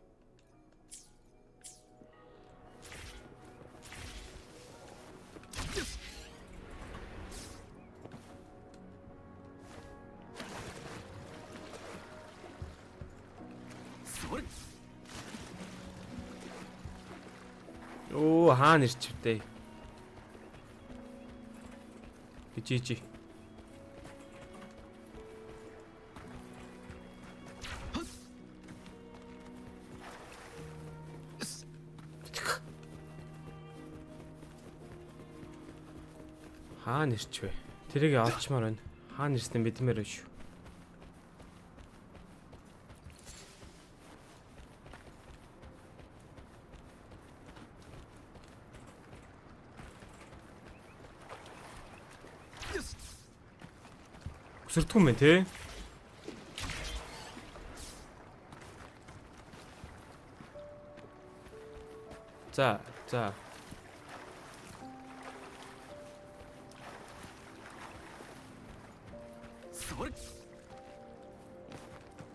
Хаана ирчвтэй. Жижи. Хаана ирчвэ? Тэрийг олчмаар байна. Хаана ирсэн мэдмээр байна шүү. Өсөрдгөө мэн те. За.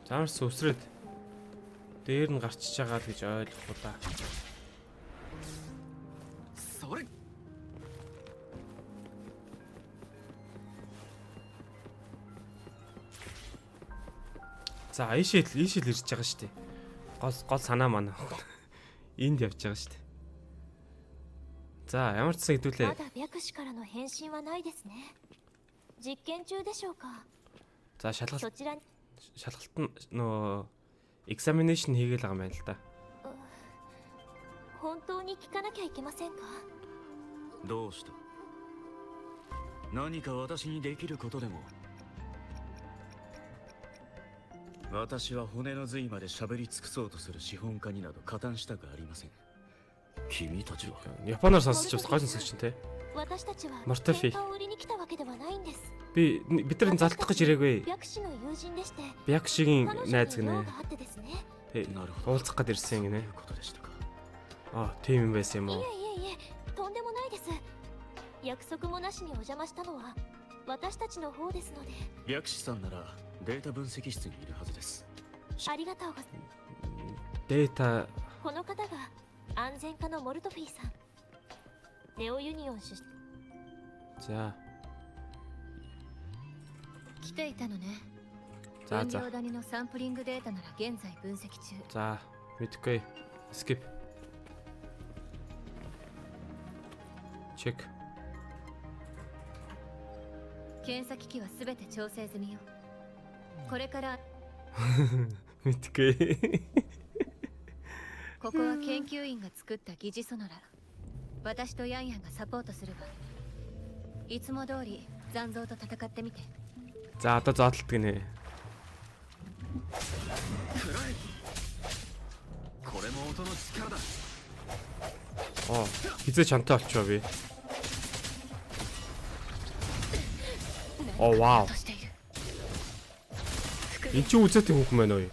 Замарс өсрээд дээр нь гарчиж байгаа л гэж ойлгохгүй да. За ийшэл ирж байгаа шүү дээ. Гол санаа маань. Энд явж байгаа шүү дээ. За ямар ч сан хэдүүлээ. まだ白紙からの返信はないですね。実験中でしょうか。 За шалгалт そちら шалгалт нь нөө examination хийгээл байгаа юм байна л да. 本当に聞かなきゃいけませんか。どうした？何か私にできることでも。私は骨の髄まで喋り尽くそうとする資本家になど加担したくありません。君たちは Японоор сонсож бас гой сонсогч те. 私たちは Мартафи. 喧嘩を売りに来たわけではないんです。 бид нар залтах гэж ирээгүй. 白紙の友人でして。 Бякшигийн 彼女 найз に用 гинэ. があってですね。 Уулзах гээд ирсэн гинэ. ことでしたか。 Тийм юм байсан юм い уу? え、とんでもないです。約束もなしにお邪魔したのは私たちの方ですので。白紙さんならデータ分析室にいるはずです。ありがとうございます。 Data この方が安全課のモルトフィーさん。ネオユニオン出身。 За. 来ていたのね。 За 分 за. 量谷のサンプリングデータなら現在分析中。 За. Мэдгүй. Skip. Check. 検査機器はすべて調整済みよ。これから Мэдгүй. ここは研究員が作った疑似ソナラ。私とヤンヤンがサポートするわ。いつも通り残像と戦ってみて。 За одоо зодлт гинэ. これも音の力だ。 Хизээ чантай болчихоо би. Вау. としている。 Энд чи үзээтэй хүүхэн байна уу?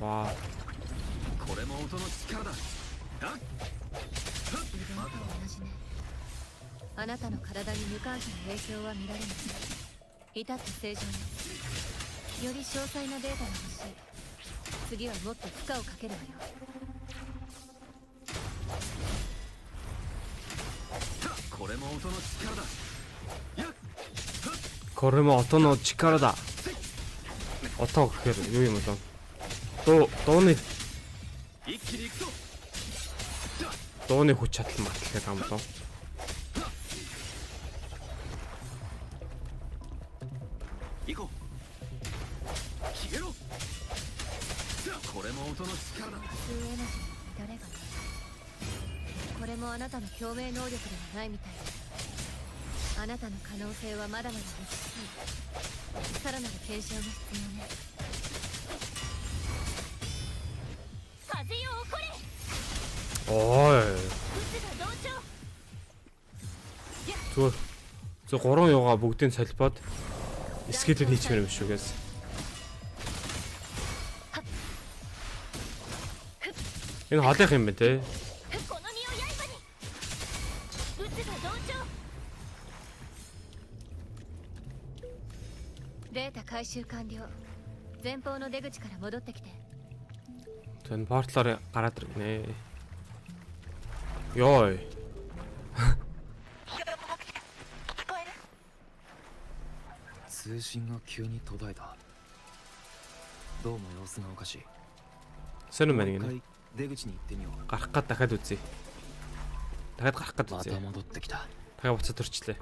Вау. これも音の力だ。同じね。あなたの体に無関係な影響は見られない。至って正常よ。より詳細なデータが欲しい。次はもっと負荷をかけるわよ。これも音の力だ。これも音の力だ。音がかける。юу юм бэ? Дууны 一気に行くぞ。 дууны хүч чадал матлах юм болов. Ико. Хигэро. これも音の力だ。数エナジーの乱れがない。これもあなたの共鳴能力ではないみたいだ。あなたの可能性はまだまだ未知数。さらなる検証が必要ね。風よ起これ。 Ой. Зөв 3 юугаа бүгдийг салбаад скелет хийчихмээр юм шүү guys. Энэ халих юм бэ те? データ回収完了。前方の出口から戻ってきて。 Тэн портлоор гараад ирнэ. Йой. 通信が急に途絶えた。どうも様子がおかしい。 Сонирм байна гинэ. 出口に行ってみよう。 Гарах гээд дахиад үзье. Дахиад гарах гээд ま үзье. た戻ってきた。 Дахиад буцаад төрчлээ.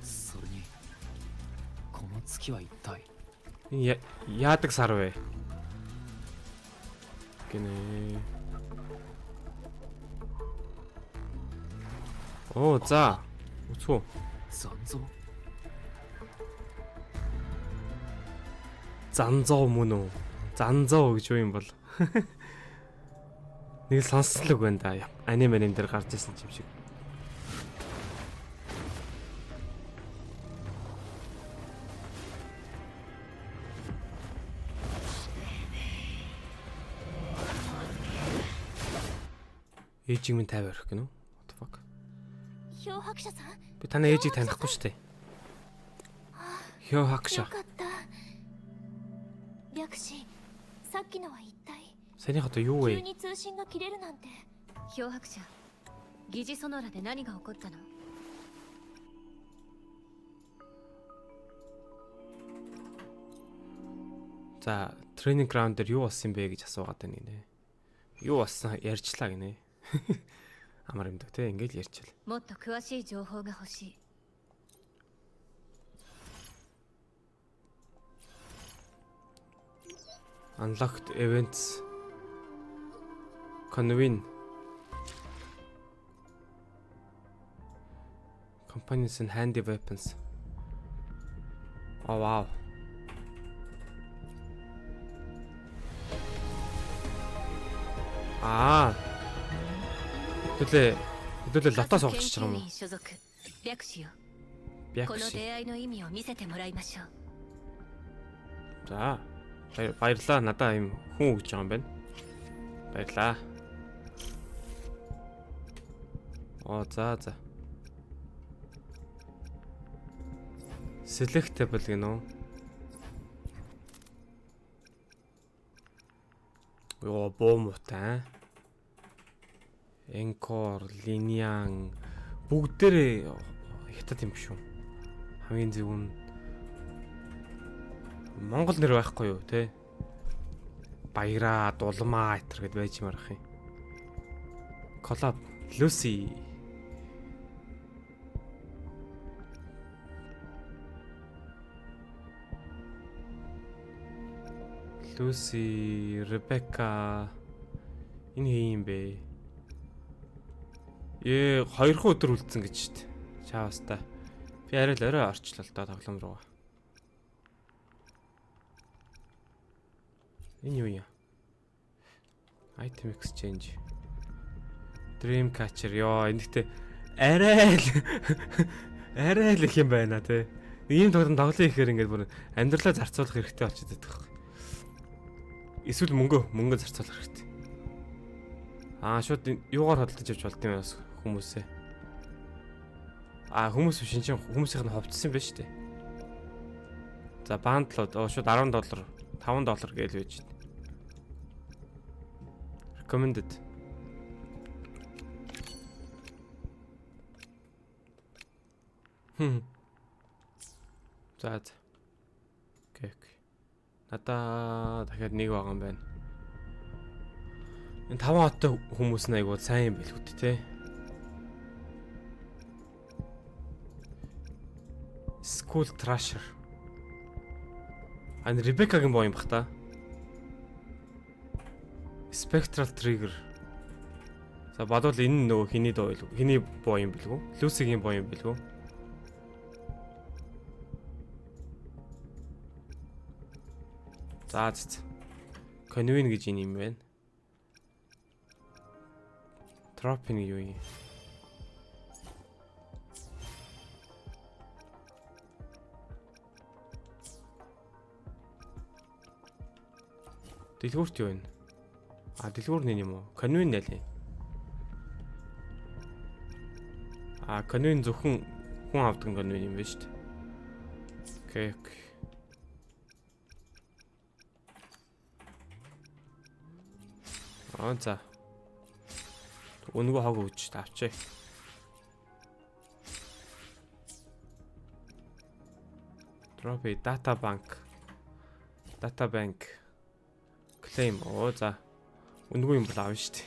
それにこの月は一体。 Энэ яадаг сар вэ? Гинэ. Оо за. Үцгүү. 残像。 Занзоо мөн үү? Занзоо гэж юу юм бол? Нэг сонссон л үг байна да. Аниме дээр гарч ирсэн юм шиг. Ээжийг минь 50 орхих гинөө. What the fuck? 漂白者さん、 Би таны ээжийг танихгүй шүү дээ. Хё хакша. よかった。略士、さっきのは一体 Саний хата юу 急 вэ? に通信が切れるなんて。漂白者、疑似ソノラで何が起こったの？ За, тренинг граунд дээр юу болсон юм бэ гэж асуугаад байна гинэ. Юу болсон ярьчлаа гинэ. Амар юм даа те, ингээл ярьчил. もっと詳しい情報が欲しい。 Unlocked events. Convene. Companions and handy weapons. Oh wow. Хэдүүлээ лото суугачих юм уу? 所属略士よ。 Бяк この ши. 出会いの意味を見せてもらいましょう。 За. Баярлаа. Надаа юм хүн өгч байгаа юм байна. Баярлаа. За. Selectable гэнэ үү? Йоо, боо муутай. Encore, Linian бүгдээрээ хятад юм биш үү? Хамгийн зөв нь Монгол нэр байхгүй юу те? Баяраа, дулмаа гэтэр гэд байж марах юм. Collab, Lucy. Lucy, Rebecca. Энэ юм бэ? Хоёр өдөр үлдсэн гэж шүү дээ. Чаавста. Би арай л орой орчлоо л доо тоглоом руу. Энэ юу юм? Item exchange. Dream catcher. Йоо, энэхтэй арай л их юм байна те. Ийм тоглоом тоглоё гэхээр ингээд бүр амьдралаа зарцуулах хэрэгтэй болчиход байдаг хэрэг. Эсвэл мөнгө зарцуулах хэрэгтэй. Шууд юугаар хөдөлж авч болд юм бас хүмүүсээ. Хүмүүс биш чинь хүмүүсийнх нь хувцсан байж тээ. За бандлууд шууд $10, $5 гээл байж тээ. Recommended. За. Окей. Надаа дахиад нэг байгаа юм байна. Энэ 5 хоттой хүмүүс нь айгуу сайн юм билгүүд те. School Trasher. Ребекагийн боо юм бах та. Spectral Trigger. За бодвол энэ нөгөө хиний доо билүү? Хиний боо юм билгүү? Люсигийн боо юм билгүү? За. Convene гэж юм байна. Tropin юу юм? Дэлгүүрт юу вэ? Дэлгүүр нь юм уу? Convene нэлээ. Convene зөвхөн хүн авдаг convene юм байна шүү дээ. Окей. За. Өнгөө хог өгч тавчээ. Trophy data bank. Data bank. Claim. За. Өнгөө юм бол аав шүү дээ.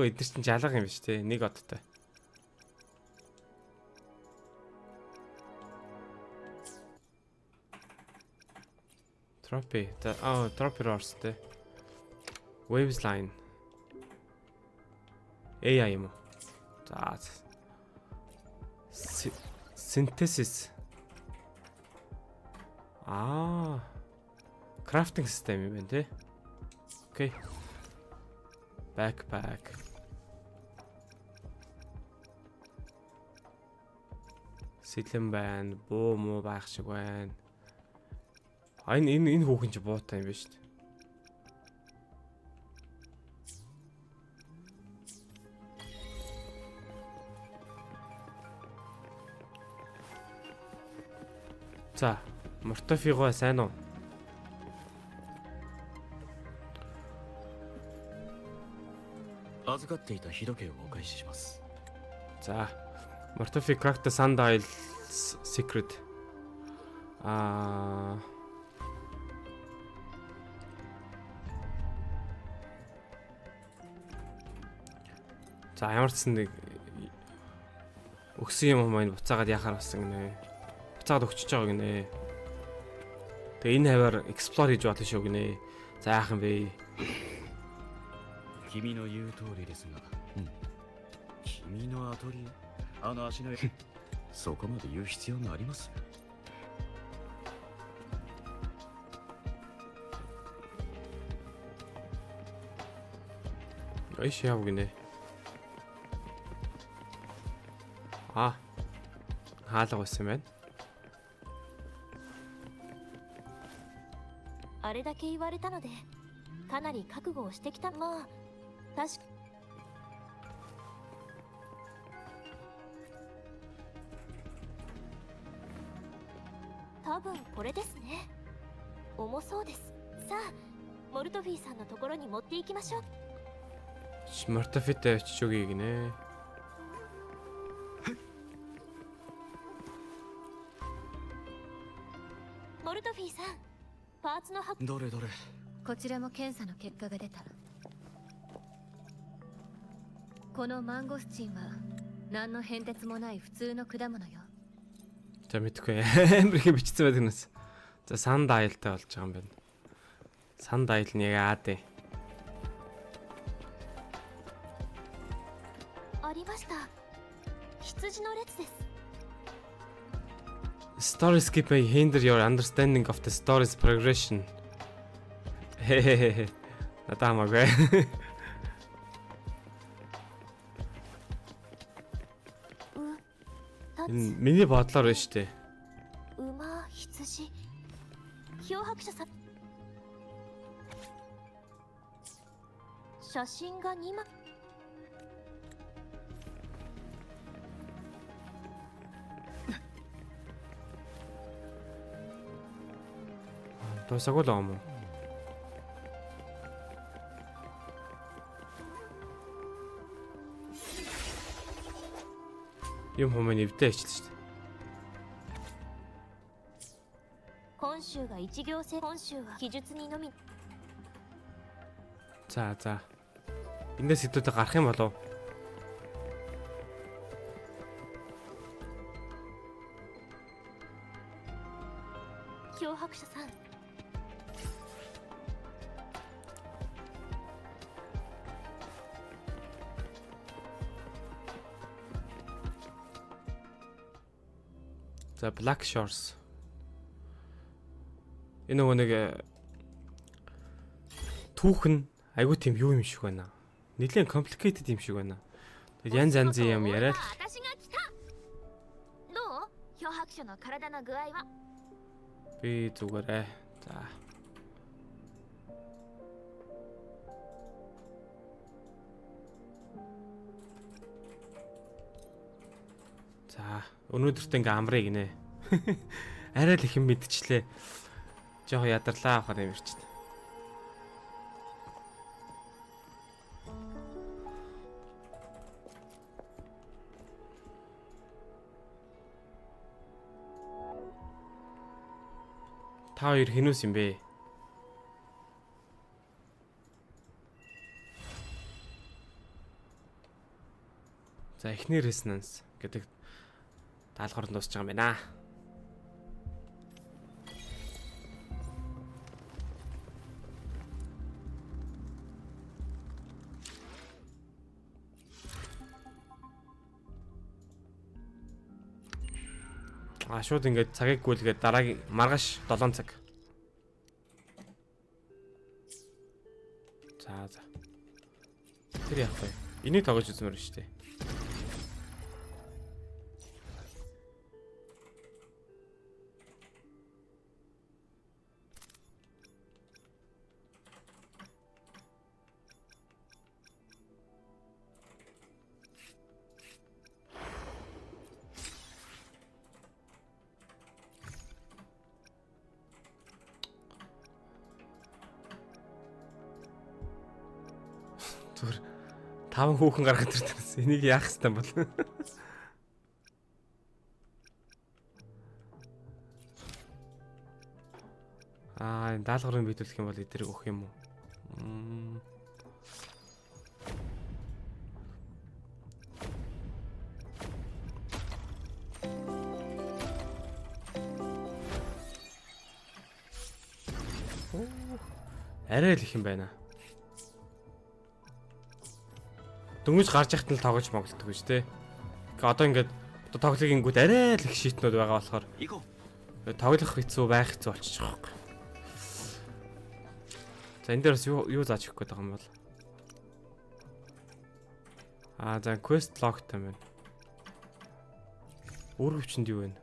Эдгээр чинь жалга юм биш те. Нэг одтой. Trophy. Trophy roster. Waves line. AI юм уу? За. Synthesis. Crafting system юм байна те. Окей. Backpack. Сэлэн байна. Буу муу байх шиг байна. Энэ хүүхэн чи буутай юм байна шүү дээ. За, Мортофигоо сайн уу? За, Мортофи Cracked Sundial Secret. За, ямар ч нэг өгсөн юм маань буцаагаад яхаар басан гинэ. Буцаагаад өгчөж байгаа гинэ. Тэгээ энэ хаваар explore хийж болно шүү гинэ. За яах юм бэ? 君の言う通りですが、君のアトリエ、足のそこまで言う必要があります。よいしょ、僕ね。хаалга байсан байна. あれだけ言われたので、かなり覚悟をしてきた。まあ、確か。多分これですね。重そうです。さあ、モルトフィーさんのところに持って行きましょう。Мортофитэй очиж өгье гинэ. Мортофиさん、パーツの箱。どれどれ。こちらも検査の結果が出た。このマンゴスチンは何の変哲もない普通の果物よ。За мэдгүй амар их бичсэн байдаг нас. За санд айлтай болж байгаа юм байна. Санд айл нь яг аа дээ. ありました。羊の列です。 Story skip may hinder your understanding of the story's progression. Надаа хамаагүй. Энэ миний бодлоор байна шүү дээ. 馬、羊。漂白者さん写真が2枚 Дуусаагүй л юм уу? Юм хүмүүс нэвдээ ичлээ шүү дээ. 今週が一行性今週は記述にのみ За. Эндээс хэдүүдээ гарах юм болов? 漂白者さん За Black Shores. Энэ нөгөө нэг түүхэн айгуу тийм юу юм шиг байна. Нэлээд complicated юм шиг байна. Тэгээд янз янзын юм яриад 私が来たどう漂白者の体の具合は би зүгээрээ. За. За, өнөөдөртөө ингээм амрыг гинэ. Арай л их юм мэдчихлээ. Жохо ядарлаа авахар юм ирчихсэн. Та хоёр хинүүс юм бэ? За, эхний resonance гэдэг даалгавар нь дуусч байгаа юм байна. Шууд ингээд цагийг гүйлгээд дараагийн маргааш 7 цаг. За. Тэр яах вэ? Энийг тоглож үзмээр шүү дээ. Зүгээр 5 хүүхэн гаргад ирдээс энийг яах хэвтан бол. Энэ даалгаврыг биелүүлэх юм бол эдгээр өгөх юм уу? Арай л их юм байна. Дөнгөж гарч яхад нь тоглож моглодгүй шүү дээ. Одоо ингээд тоглохын ингүүд арай л их шийтнүүд байгаа болохоор тоглох хэцүү байх хэцүү болчих жоох. За энэ дээр бас юу зааж өгөх гээд байгаа юм бол. За quest log юм байна. Өөр хүчинд юу вэ?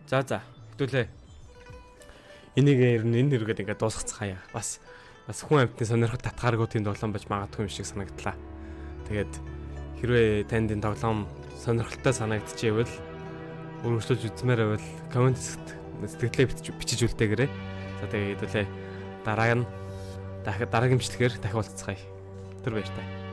За. Хэдүүлээ. Энийг ер нь энэ нэргээд ингээд дуусгацгаая. Бас хүн амьтны сонирхол татгааргүй тийм тоглоом байж магадгүй юм шиг санагдлаа. Тэгээд хэрвээ танд энэ тоглоом сонирхолтой санагдчихэвэл өөрчлөж үзмээр байвал комент сэтгэлдээ бичиж үлдээгээрэй. За тэгээд хэдүүлээ дараагийн бичлэгээр дахин уулзцгаая. Тэр баяртай.